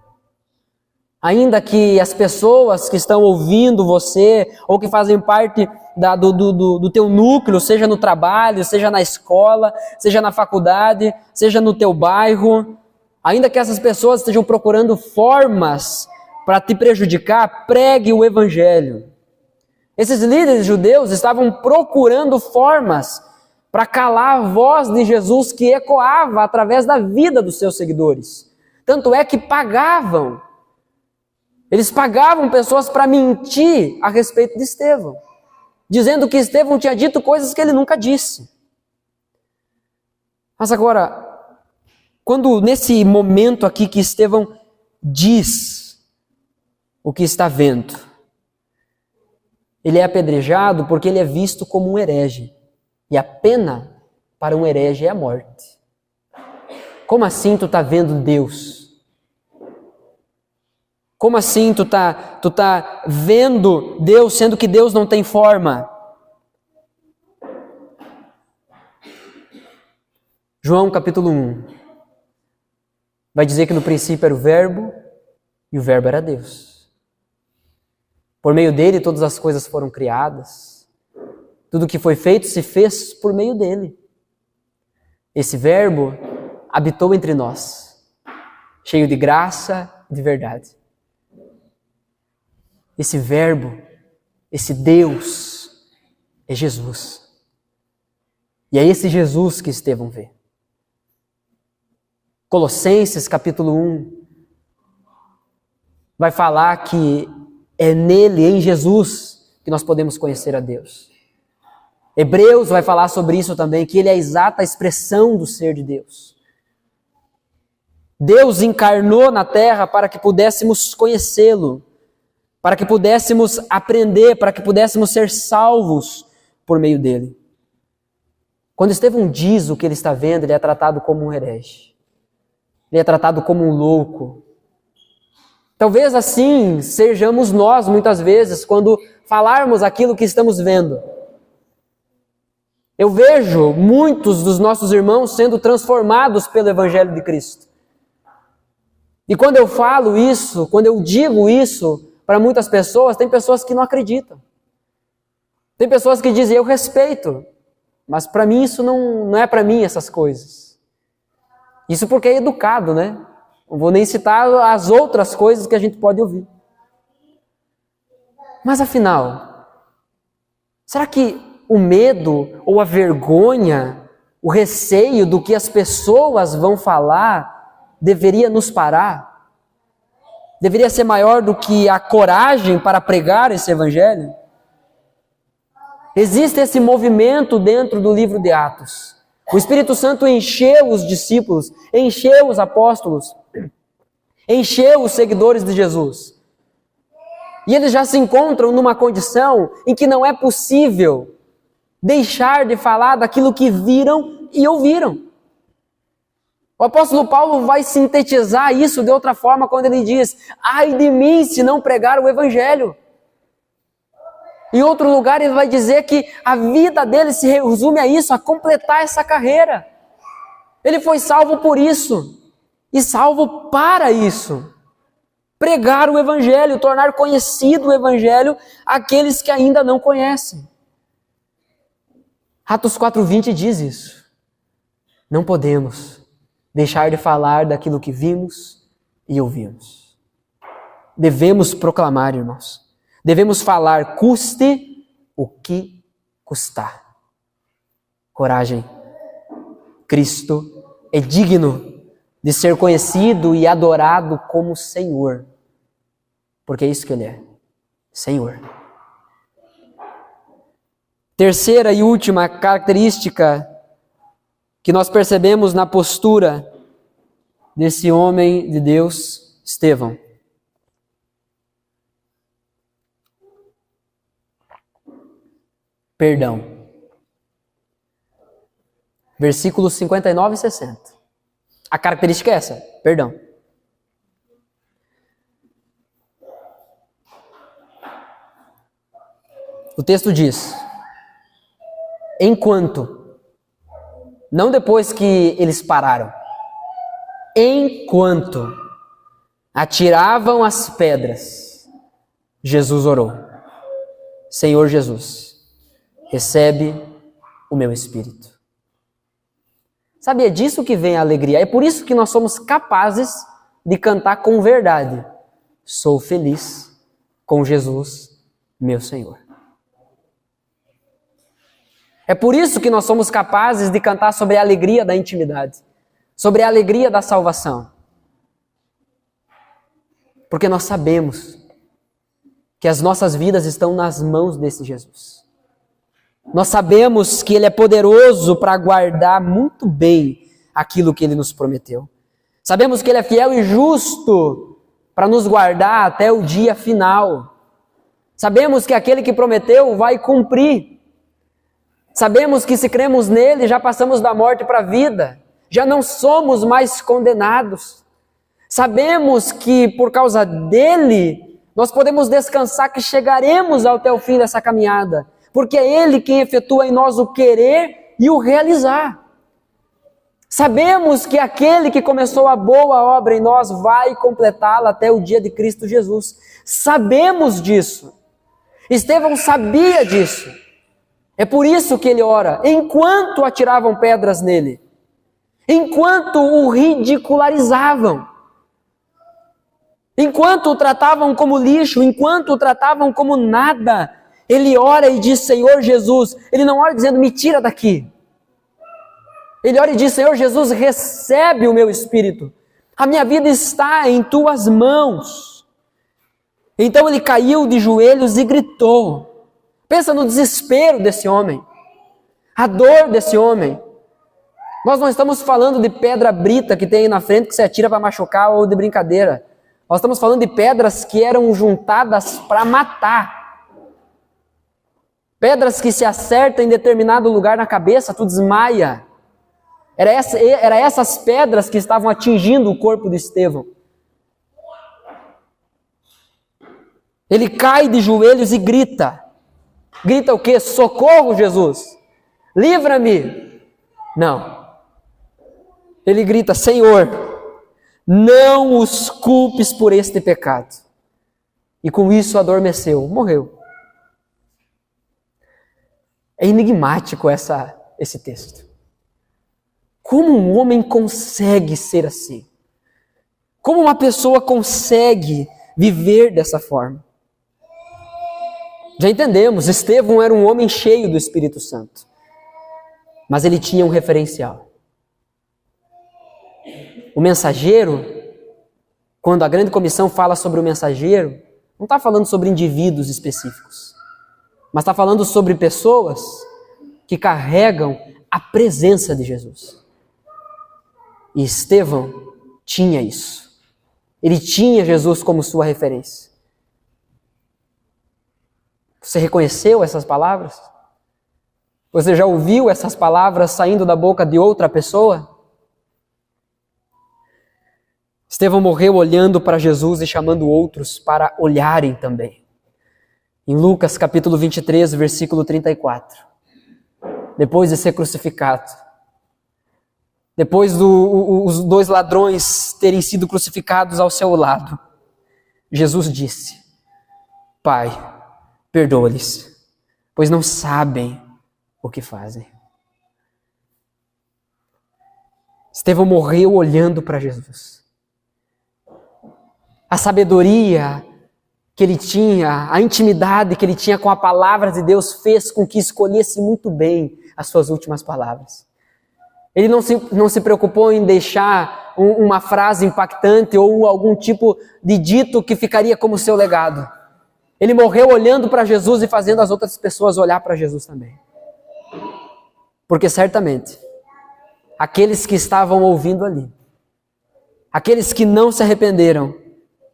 Ainda que as pessoas que estão ouvindo você, ou que fazem parte do teu núcleo, seja no trabalho, seja na escola, seja na faculdade, seja no teu bairro, ainda que essas pessoas estejam procurando formas para te prejudicar, pregue o Evangelho. Esses líderes judeus estavam procurando formas para calar a voz de Jesus que ecoava através da vida dos seus seguidores. Tanto é que pagavam. Eles pagavam pessoas para mentir a respeito de Estevão, dizendo que Estevão tinha dito coisas que ele nunca disse. Mas agora, quando nesse momento aqui que Estevão diz o que está vendo, ele é apedrejado porque ele é visto como um herege. E a pena para um herege é a morte. Como assim tu está vendo Deus? Como assim tu tá vendo Deus, sendo que Deus não tem forma? João capítulo 1 vai dizer que no princípio era o Verbo, e o Verbo era Deus. Por meio dele todas as coisas foram criadas. Tudo que foi feito se fez por meio dele. Esse Verbo habitou entre nós, cheio de graça e de verdade. Esse Verbo, esse Deus, é Jesus. E é esse Jesus que Estevão vê. Colossenses capítulo 1 vai falar que é nele, em Jesus, que nós podemos conhecer a Deus. Hebreus vai falar sobre isso também, que ele é a exata expressão do ser de Deus. Deus encarnou na terra para que pudéssemos conhecê-lo, para que pudéssemos aprender, para que pudéssemos ser salvos por meio dele. Quando Estevão diz o que ele está vendo, ele é tratado como um herege. Ele é tratado como um louco. Talvez assim sejamos nós, muitas vezes, quando falarmos aquilo que estamos vendo. Eu vejo muitos dos nossos irmãos sendo transformados pelo Evangelho de Cristo. E quando eu falo isso, quando eu digo isso para muitas pessoas, tem pessoas que não acreditam. Tem pessoas que dizem, eu respeito, mas para mim isso não é para mim essas coisas. Isso porque é educado, né? Não vou nem citar as outras coisas que a gente pode ouvir. Mas afinal, será que o medo ou a vergonha, o receio do que as pessoas vão falar deveria nos parar? Deveria ser maior do que a coragem para pregar esse evangelho? Existe esse movimento dentro do livro de Atos. O Espírito Santo encheu os discípulos, encheu os apóstolos, encheu os seguidores de Jesus. E eles já se encontram numa condição em que não é possível deixar de falar daquilo que viram e ouviram. O apóstolo Paulo vai sintetizar isso de outra forma quando ele diz: ai de mim se não pregar o evangelho. Em outro lugar ele vai dizer que a vida dele se resume a isso, a completar essa carreira. Ele foi salvo por isso e salvo para isso. Pregar o evangelho, tornar conhecido o evangelho àqueles que ainda não conhecem. Atos 4:20 diz isso. Não podemos deixar de falar daquilo que vimos e ouvimos. Devemos proclamar, irmãos. Devemos falar, custe o que custar. Coragem. Cristo é digno de ser conhecido e adorado como Senhor. Porque é isso que Ele é. Senhor. Terceira e última característica que nós percebemos na postura desse homem de Deus, Estevão. Perdão. Versículos 59 e 60. A característica é essa, perdão. O texto diz: enquanto, não depois que eles pararam, enquanto atiravam as pedras, Jesus orou: Senhor Jesus, recebe o meu espírito. Sabe, é disso que vem a alegria. É por isso que nós somos capazes de cantar com verdade: sou feliz com Jesus, meu Senhor. É por isso que nós somos capazes de cantar sobre a alegria da intimidade, sobre a alegria da salvação. Porque nós sabemos que as nossas vidas estão nas mãos desse Jesus. Nós sabemos que Ele é poderoso para guardar muito bem aquilo que Ele nos prometeu. Sabemos que Ele é fiel e justo para nos guardar até o dia final. Sabemos que aquele que prometeu vai cumprir. Sabemos que se cremos nele, já passamos da morte para a vida. Já não somos mais condenados. Sabemos que por causa dele, nós podemos descansar que chegaremos até o fim dessa caminhada. Porque é Ele quem efetua em nós o querer e o realizar. Sabemos que aquele que começou a boa obra em nós vai completá-la até o dia de Cristo Jesus. Sabemos disso. Estevão sabia disso. É por isso que ele ora, enquanto atiravam pedras nele, enquanto o ridicularizavam, enquanto o tratavam como lixo, enquanto o tratavam como nada, ele ora e diz: Senhor Jesus. Ele não ora dizendo: me tira daqui. Ele ora e diz: Senhor Jesus, recebe o meu espírito. A minha vida está em tuas mãos. Então ele caiu de joelhos e gritou. Pensa no desespero desse homem, a dor desse homem. Nós não estamos falando de pedra brita que tem aí na frente que se atira para machucar ou de brincadeira. Nós estamos falando de pedras que eram juntadas para matar. Pedras que se acertam em determinado lugar na cabeça, tu desmaia. Era essas pedras que estavam atingindo o corpo de Estevão. Ele cai de joelhos e grita. Grita o quê? Socorro, Jesus! Livra-me! Não. Ele grita: Senhor, não os culpes por este pecado. E com isso adormeceu, morreu. É enigmático esse texto. Como um homem consegue ser assim? Como uma pessoa consegue viver dessa forma? Já entendemos, Estevão era um homem cheio do Espírito Santo. mas ele tinha um referencial. O mensageiro, quando a grande comissão fala sobre o mensageiro, não está falando sobre indivíduos específicos, mas está falando sobre pessoas que carregam a presença de Jesus. E Estevão tinha isso. Ele tinha Jesus como sua referência. Você reconheceu essas palavras? Você já ouviu essas palavras saindo da boca de outra pessoa? Estevão morreu olhando para Jesus e chamando outros para olharem também. Em Lucas capítulo 23, versículo 34. Depois de ser crucificado, depois os dois ladrões terem sido crucificados ao seu lado, Jesus disse: Pai, perdoa-lhes, pois não sabem o que fazem. Estevão morreu olhando para Jesus. A sabedoria que ele tinha, a intimidade que ele tinha com a palavra de Deus fez com que escolhesse muito bem as suas últimas palavras. Ele não se preocupou em deixar uma frase impactante ou algum tipo de dito que ficaria como seu legado. Ele morreu olhando para Jesus e fazendo as outras pessoas olhar para Jesus também. Porque certamente, aqueles que estavam ouvindo ali, aqueles que não se arrependeram,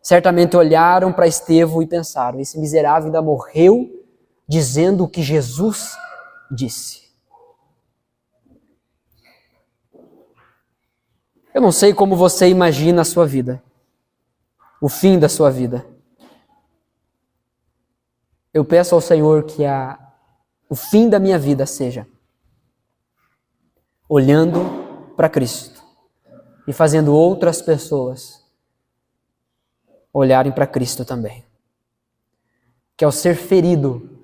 certamente olharam para Estevão e pensaram: esse miserável ainda morreu dizendo o que Jesus disse. Eu não sei como você imagina a sua vida, o fim da sua vida. Eu peço ao Senhor que o fim da minha vida seja olhando para Cristo e fazendo outras pessoas olharem para Cristo também. Que ao ser ferido,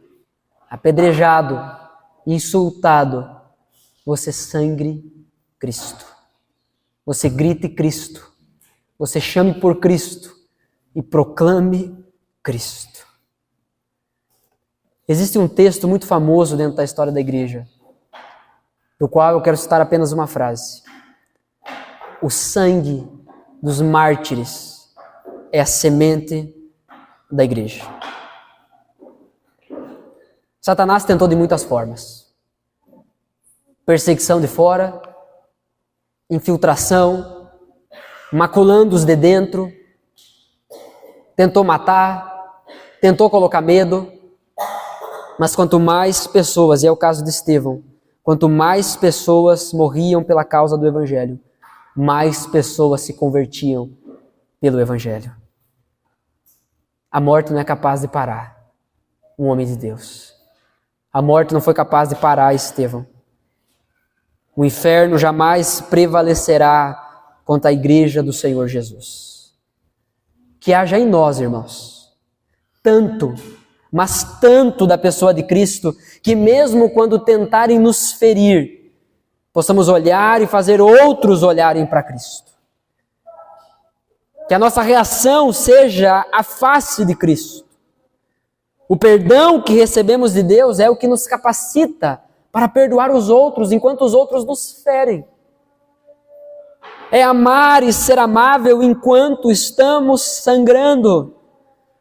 apedrejado, insultado, você sangre Cristo. Você grite Cristo. Você chame por Cristo e proclame Cristo. Existe um texto muito famoso dentro da história da igreja, do qual eu quero citar apenas uma frase. O sangue dos mártires é a semente da igreja. Satanás tentou de muitas formas. Perseguição de fora, infiltração, maculando os de dentro, tentou matar, tentou colocar medo, mas quanto mais pessoas, e é o caso de Estevão, quanto mais pessoas morriam pela causa do Evangelho, mais pessoas se convertiam pelo Evangelho. A morte não é capaz de parar um homem de Deus. A morte não foi capaz de parar Estevão. O inferno jamais prevalecerá contra a igreja do Senhor Jesus. Que haja em nós, irmãos, tanto, mas tanto da pessoa de Cristo, que mesmo quando tentarem nos ferir, possamos olhar e fazer outros olharem para Cristo. Que a nossa reação seja a face de Cristo. O perdão que recebemos de Deus é o que nos capacita para perdoar os outros enquanto os outros nos ferem. É amar e ser amável enquanto estamos sangrando.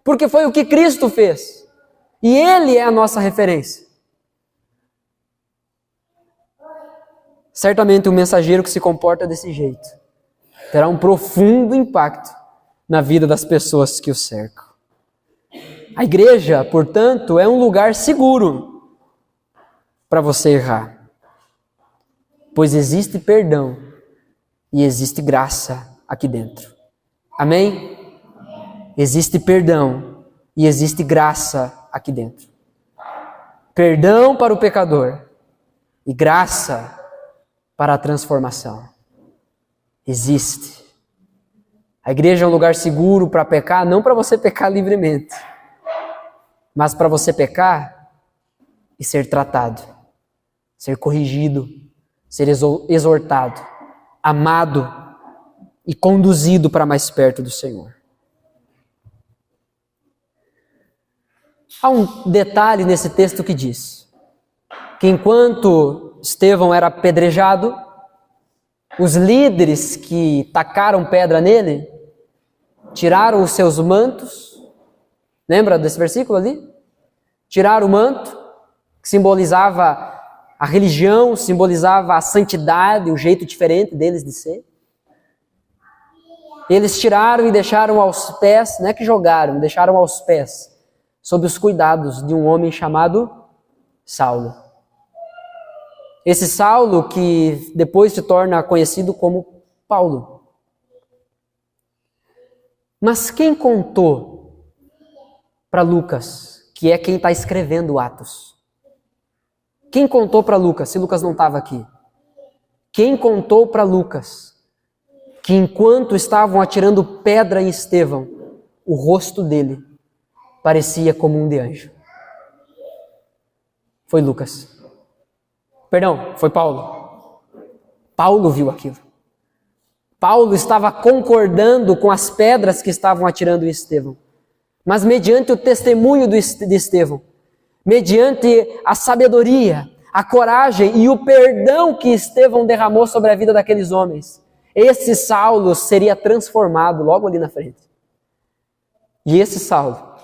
Porque foi o que Cristo fez. E Ele é a nossa referência. Certamente o mensageiro que se comporta desse jeito terá um profundo impacto na vida das pessoas que o cercam. A igreja, portanto, é um lugar seguro para você errar. Pois existe perdão e existe graça aqui dentro. Amém? Existe perdão e existe graça aqui dentro. Perdão para o pecador e graça para a transformação. Existe. A igreja é um lugar seguro para pecar, não para você pecar livremente, mas para você pecar e ser tratado, ser corrigido, ser exortado, amado e conduzido para mais perto do Senhor. Há um detalhe nesse texto que diz que enquanto Estevão era apedrejado, os líderes que tacaram pedra nele tiraram os seus mantos. Lembra desse versículo ali? Tiraram o manto, que simbolizava a religião, simbolizava a santidade, o jeito diferente deles de ser. Eles tiraram e deixaram aos pés, não é que jogaram, deixaram aos pés, sob os cuidados de um homem chamado Saulo. Esse Saulo que depois se torna conhecido como Paulo. Mas quem contou para Lucas, que é quem está escrevendo Atos? Quem contou para Lucas, se Lucas não estava aqui? Quem contou para Lucas que enquanto estavam atirando pedra em Estevão, o rosto dele parecia como um de anjo? Foi Lucas. Perdão, foi Paulo. Paulo viu aquilo. Paulo estava concordando com as pedras que estavam atirando em Estevão. Mas mediante o testemunho de Estevão, mediante a sabedoria, a coragem e o perdão que Estevão derramou sobre a vida daqueles homens, esse Saulo seria transformado logo ali na frente. E esse Saulo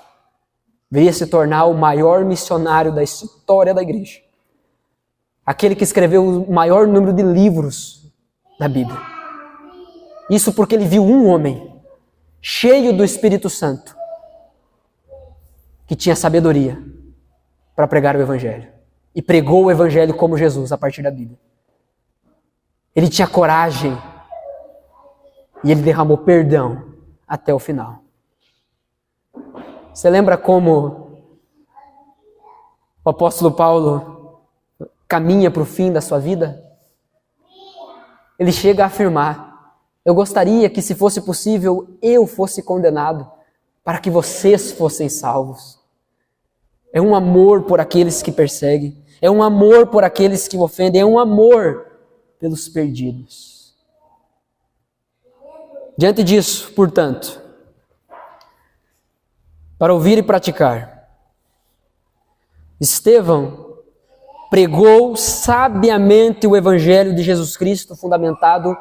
viria se tornar o maior missionário da história da igreja. Aquele que escreveu o maior número de livros da Bíblia. Isso porque ele viu um homem cheio do Espírito Santo que tinha sabedoria para pregar o Evangelho. E pregou o Evangelho como Jesus a partir da Bíblia. Ele tinha coragem e ele derramou perdão até o final. Você lembra como o apóstolo Paulo caminha para o fim da sua vida? Ele chega a afirmar: eu gostaria que, se fosse possível, eu fosse condenado para que vocês fossem salvos. É um amor por aqueles que perseguem, é um amor por aqueles que ofendem, é um amor pelos perdidos. Diante disso, portanto, para ouvir e praticar, Estevão pregou sabiamente o Evangelho de Jesus Cristo fundamentado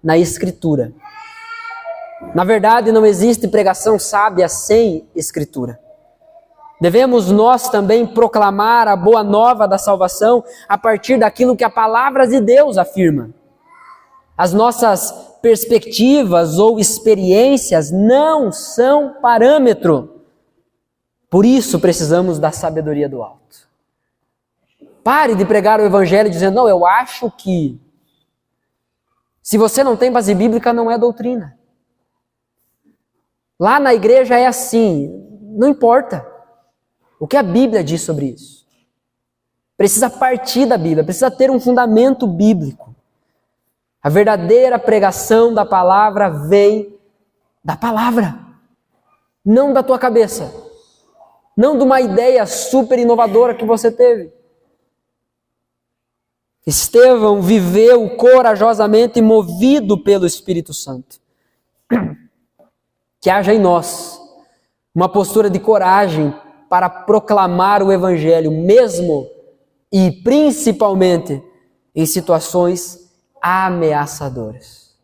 na Escritura. Na verdade, não existe pregação sábia sem Escritura. Devemos nós também proclamar a boa nova da salvação a partir daquilo que a palavra de Deus afirma. As nossas perspectivas ou experiências não são parâmetro. Por isso precisamos da sabedoria do alto. Pare de pregar o Evangelho dizendo: não, eu acho que. Se você não tem base bíblica, não é doutrina. Lá na igreja é assim, não importa. O que a Bíblia diz sobre isso? Precisa partir da Bíblia, precisa ter um fundamento bíblico. A verdadeira pregação da palavra vem da palavra, não da tua cabeça, não de uma ideia super inovadora que você teve. Estevão viveu corajosamente movido pelo Espírito Santo. Que haja em nós uma postura de coragem para proclamar o Evangelho, mesmo e principalmente em situações ameaçadoras.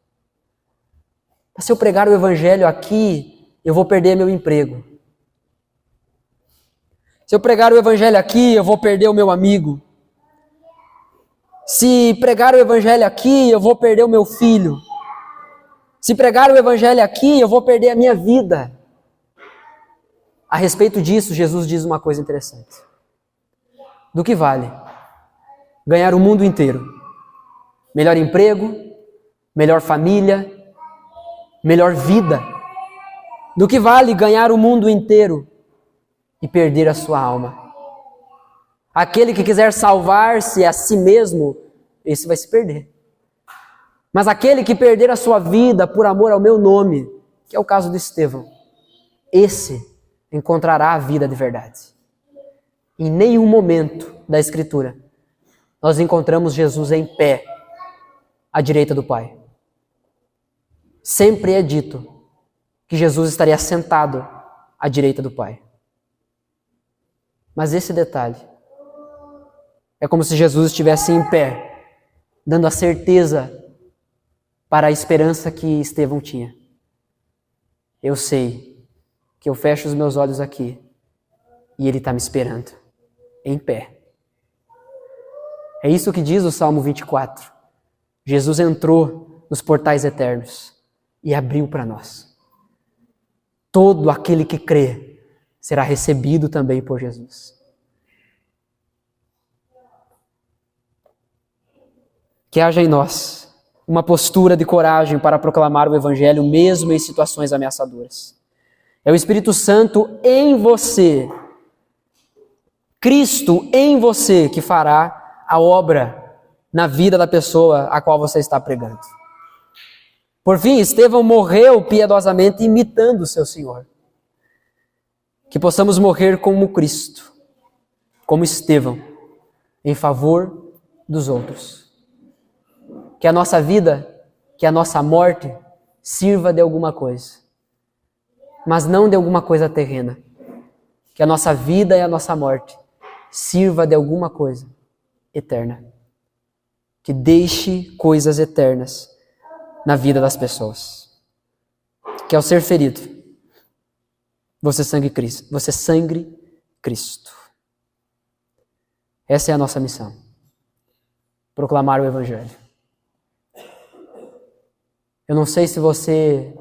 Se eu pregar o Evangelho aqui, eu vou perder meu emprego. Se eu pregar o Evangelho aqui, eu vou perder o meu amigo. Se pregar o Evangelho aqui, eu vou perder o meu filho. Se pregar o Evangelho aqui, eu vou perder a minha vida. A respeito disso, Jesus diz uma coisa interessante. Do que vale ganhar o mundo inteiro? Melhor emprego, melhor família, melhor vida. Do que vale ganhar o mundo inteiro e perder a sua alma? Aquele que quiser salvar-se a si mesmo, esse vai se perder. Mas aquele que perder a sua vida por amor ao meu nome, que é o caso de Estevão, esse encontrará a vida de verdade. Em nenhum momento da Escritura nós encontramos Jesus em pé à direita do Pai. Sempre é dito que Jesus estaria sentado à direita do Pai. Mas esse detalhe É como se Jesus estivesse em pé, dando a certeza para a esperança que Estevão tinha. Eu sei que eu fecho os meus olhos aqui e ele está me esperando, em pé. É isso que diz o Salmo 24. Jesus entrou nos portais eternos e abriu para nós. Todo aquele que crê será recebido também por Jesus. Que haja em nós uma postura de coragem para proclamar o Evangelho mesmo em situações ameaçadoras. É o Espírito Santo em você, Cristo em você, que fará a obra na vida da pessoa a qual você está pregando. Por fim, Estevão morreu piedosamente imitando o seu Senhor. Que possamos morrer como Cristo, como Estevão, em favor dos outros. Que a nossa vida, que a nossa morte sirva de alguma coisa, mas não de alguma coisa terrena. Que a nossa vida e a nossa morte sirva de alguma coisa eterna. Que deixe coisas eternas na vida das pessoas. Que ao ser ferido, você sangre Cristo. Essa é a nossa missão. Proclamar o Evangelho. Eu não sei se você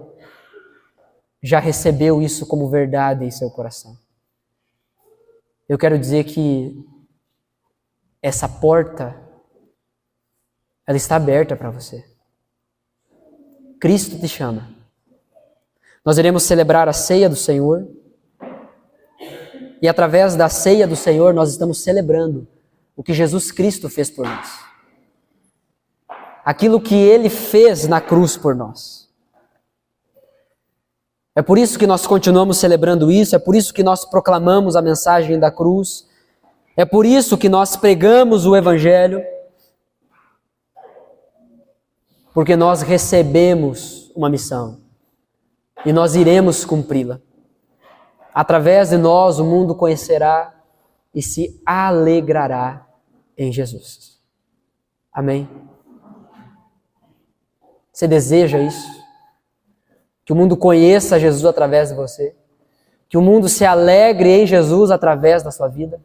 já recebeu isso como verdade em seu coração. Eu quero dizer que essa porta, ela está aberta para você. Cristo te chama. Nós iremos celebrar a ceia do Senhor. E através da ceia do Senhor, nós estamos celebrando o que Jesus Cristo fez por nós. Aquilo que Ele fez na cruz por nós. É por isso que nós continuamos celebrando isso, é por isso que nós proclamamos a mensagem da cruz, é por isso que nós pregamos o Evangelho, porque nós recebemos uma missão e nós iremos cumpri-la. Através de nós o mundo conhecerá e se alegrará em Jesus. Amém? Você deseja isso? Que o mundo conheça Jesus através de você? Que o mundo se alegre em Jesus através da sua vida?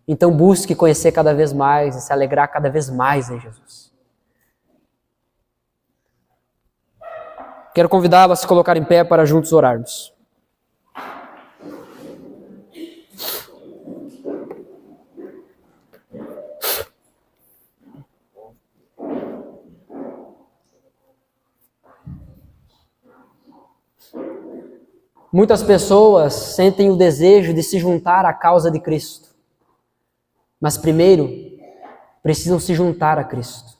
Então busque conhecer cada vez mais e se alegrar cada vez mais em Jesus. Quero convidá-lo a se colocar em pé para juntos orarmos. Muitas pessoas sentem o desejo de se juntar à causa de Cristo. Mas primeiro, precisam se juntar a Cristo.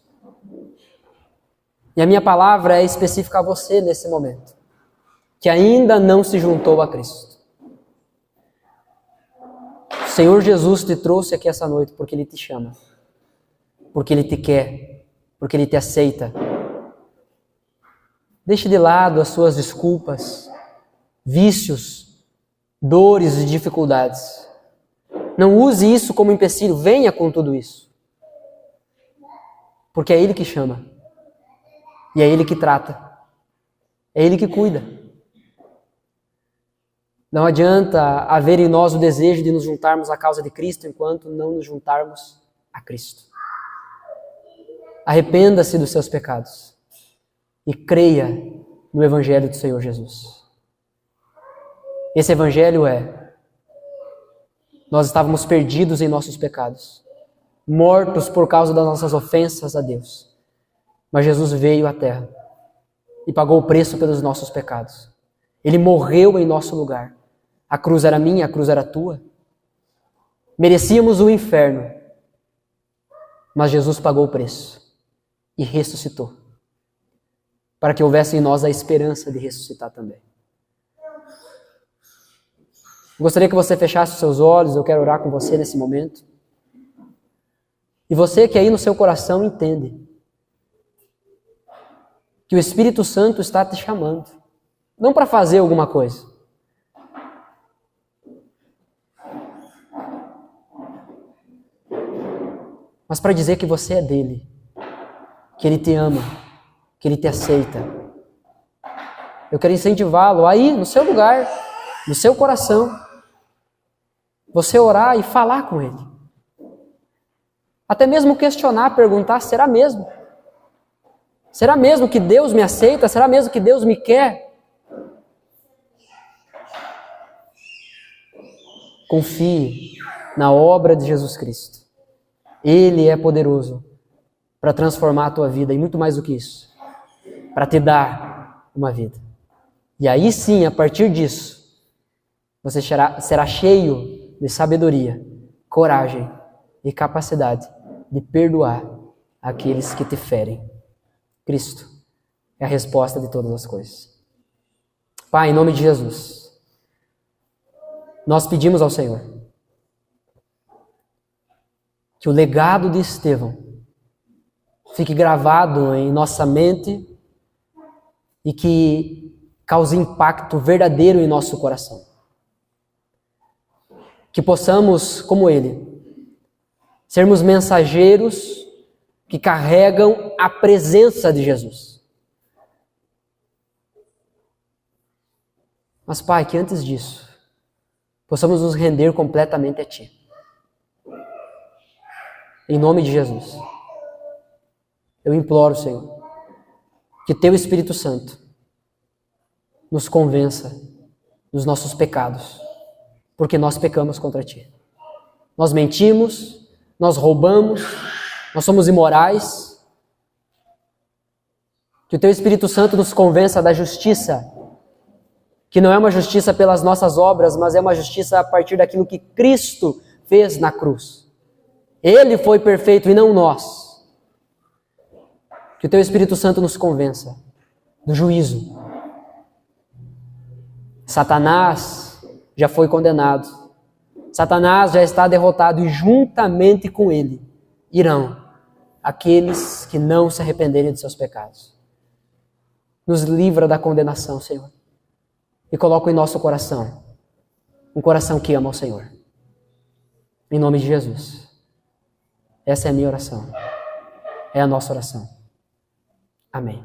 E a minha palavra é específica a você nesse momento, que ainda não se juntou a Cristo. O Senhor Jesus te trouxe aqui essa noite porque Ele te chama, porque Ele te quer, porque Ele te aceita. Deixe de lado as suas desculpas, vícios, dores e dificuldades. Não use isso como empecilho, venha com tudo isso. Porque é Ele que chama. E é Ele que trata. É Ele que cuida. Não adianta haver em nós o desejo de nos juntarmos à causa de Cristo enquanto não nos juntarmos a Cristo. Arrependa-se dos seus pecados e creia no Evangelho do Senhor Jesus. Esse Evangelho nós estávamos perdidos em nossos pecados, mortos por causa das nossas ofensas a Deus. Mas Jesus veio à terra e pagou o preço pelos nossos pecados. Ele morreu em nosso lugar. A cruz era minha, a cruz era tua. Merecíamos o inferno, mas Jesus pagou o preço e ressuscitou, para que houvesse em nós a esperança de ressuscitar também. Gostaria que você fechasse os seus olhos, eu quero orar com você nesse momento. E você que aí no seu coração entende que o Espírito Santo está te chamando, não para fazer alguma coisa, mas para dizer que você é dele, que ele te ama, que ele te aceita. Eu quero incentivá-lo aí, no seu lugar, no seu coração, você orar e falar com ele. Até mesmo questionar, perguntar, será mesmo? Será mesmo que Deus me aceita? Será mesmo que Deus me quer? Confie na obra de Jesus Cristo. Ele é poderoso para transformar a tua vida e muito mais do que isso, para te dar uma vida. E aí sim, a partir disso, você será cheio de sabedoria, coragem e capacidade de perdoar aqueles que te ferem. Cristo é a resposta de todas as coisas. Pai, em nome de Jesus, nós pedimos ao Senhor que o legado de Estevão fique gravado em nossa mente e que cause impacto verdadeiro em nosso coração. Que possamos, como ele, sermos mensageiros que carregam a presença de Jesus. Mas, Pai, que antes disso, possamos nos render completamente a Ti. Em nome de Jesus, eu imploro, Senhor, que Teu Espírito Santo nos convença dos nossos pecados, porque nós pecamos contra Ti. Nós mentimos, nós roubamos, nós somos imorais. Que o Teu Espírito Santo nos convença da justiça, que não é uma justiça pelas nossas obras, mas é uma justiça a partir daquilo que Cristo fez na cruz. Ele foi perfeito e não nós. Que o Teu Espírito Santo nos convença do juízo. Satanás já foi condenado. Satanás já está derrotado e juntamente com ele irão aqueles que não se arrependerem de seus pecados. Nos livra da condenação, Senhor. E coloca em nosso coração um coração que ama ao Senhor. Em nome de Jesus. Essa é a minha oração. É a nossa oração. Amém.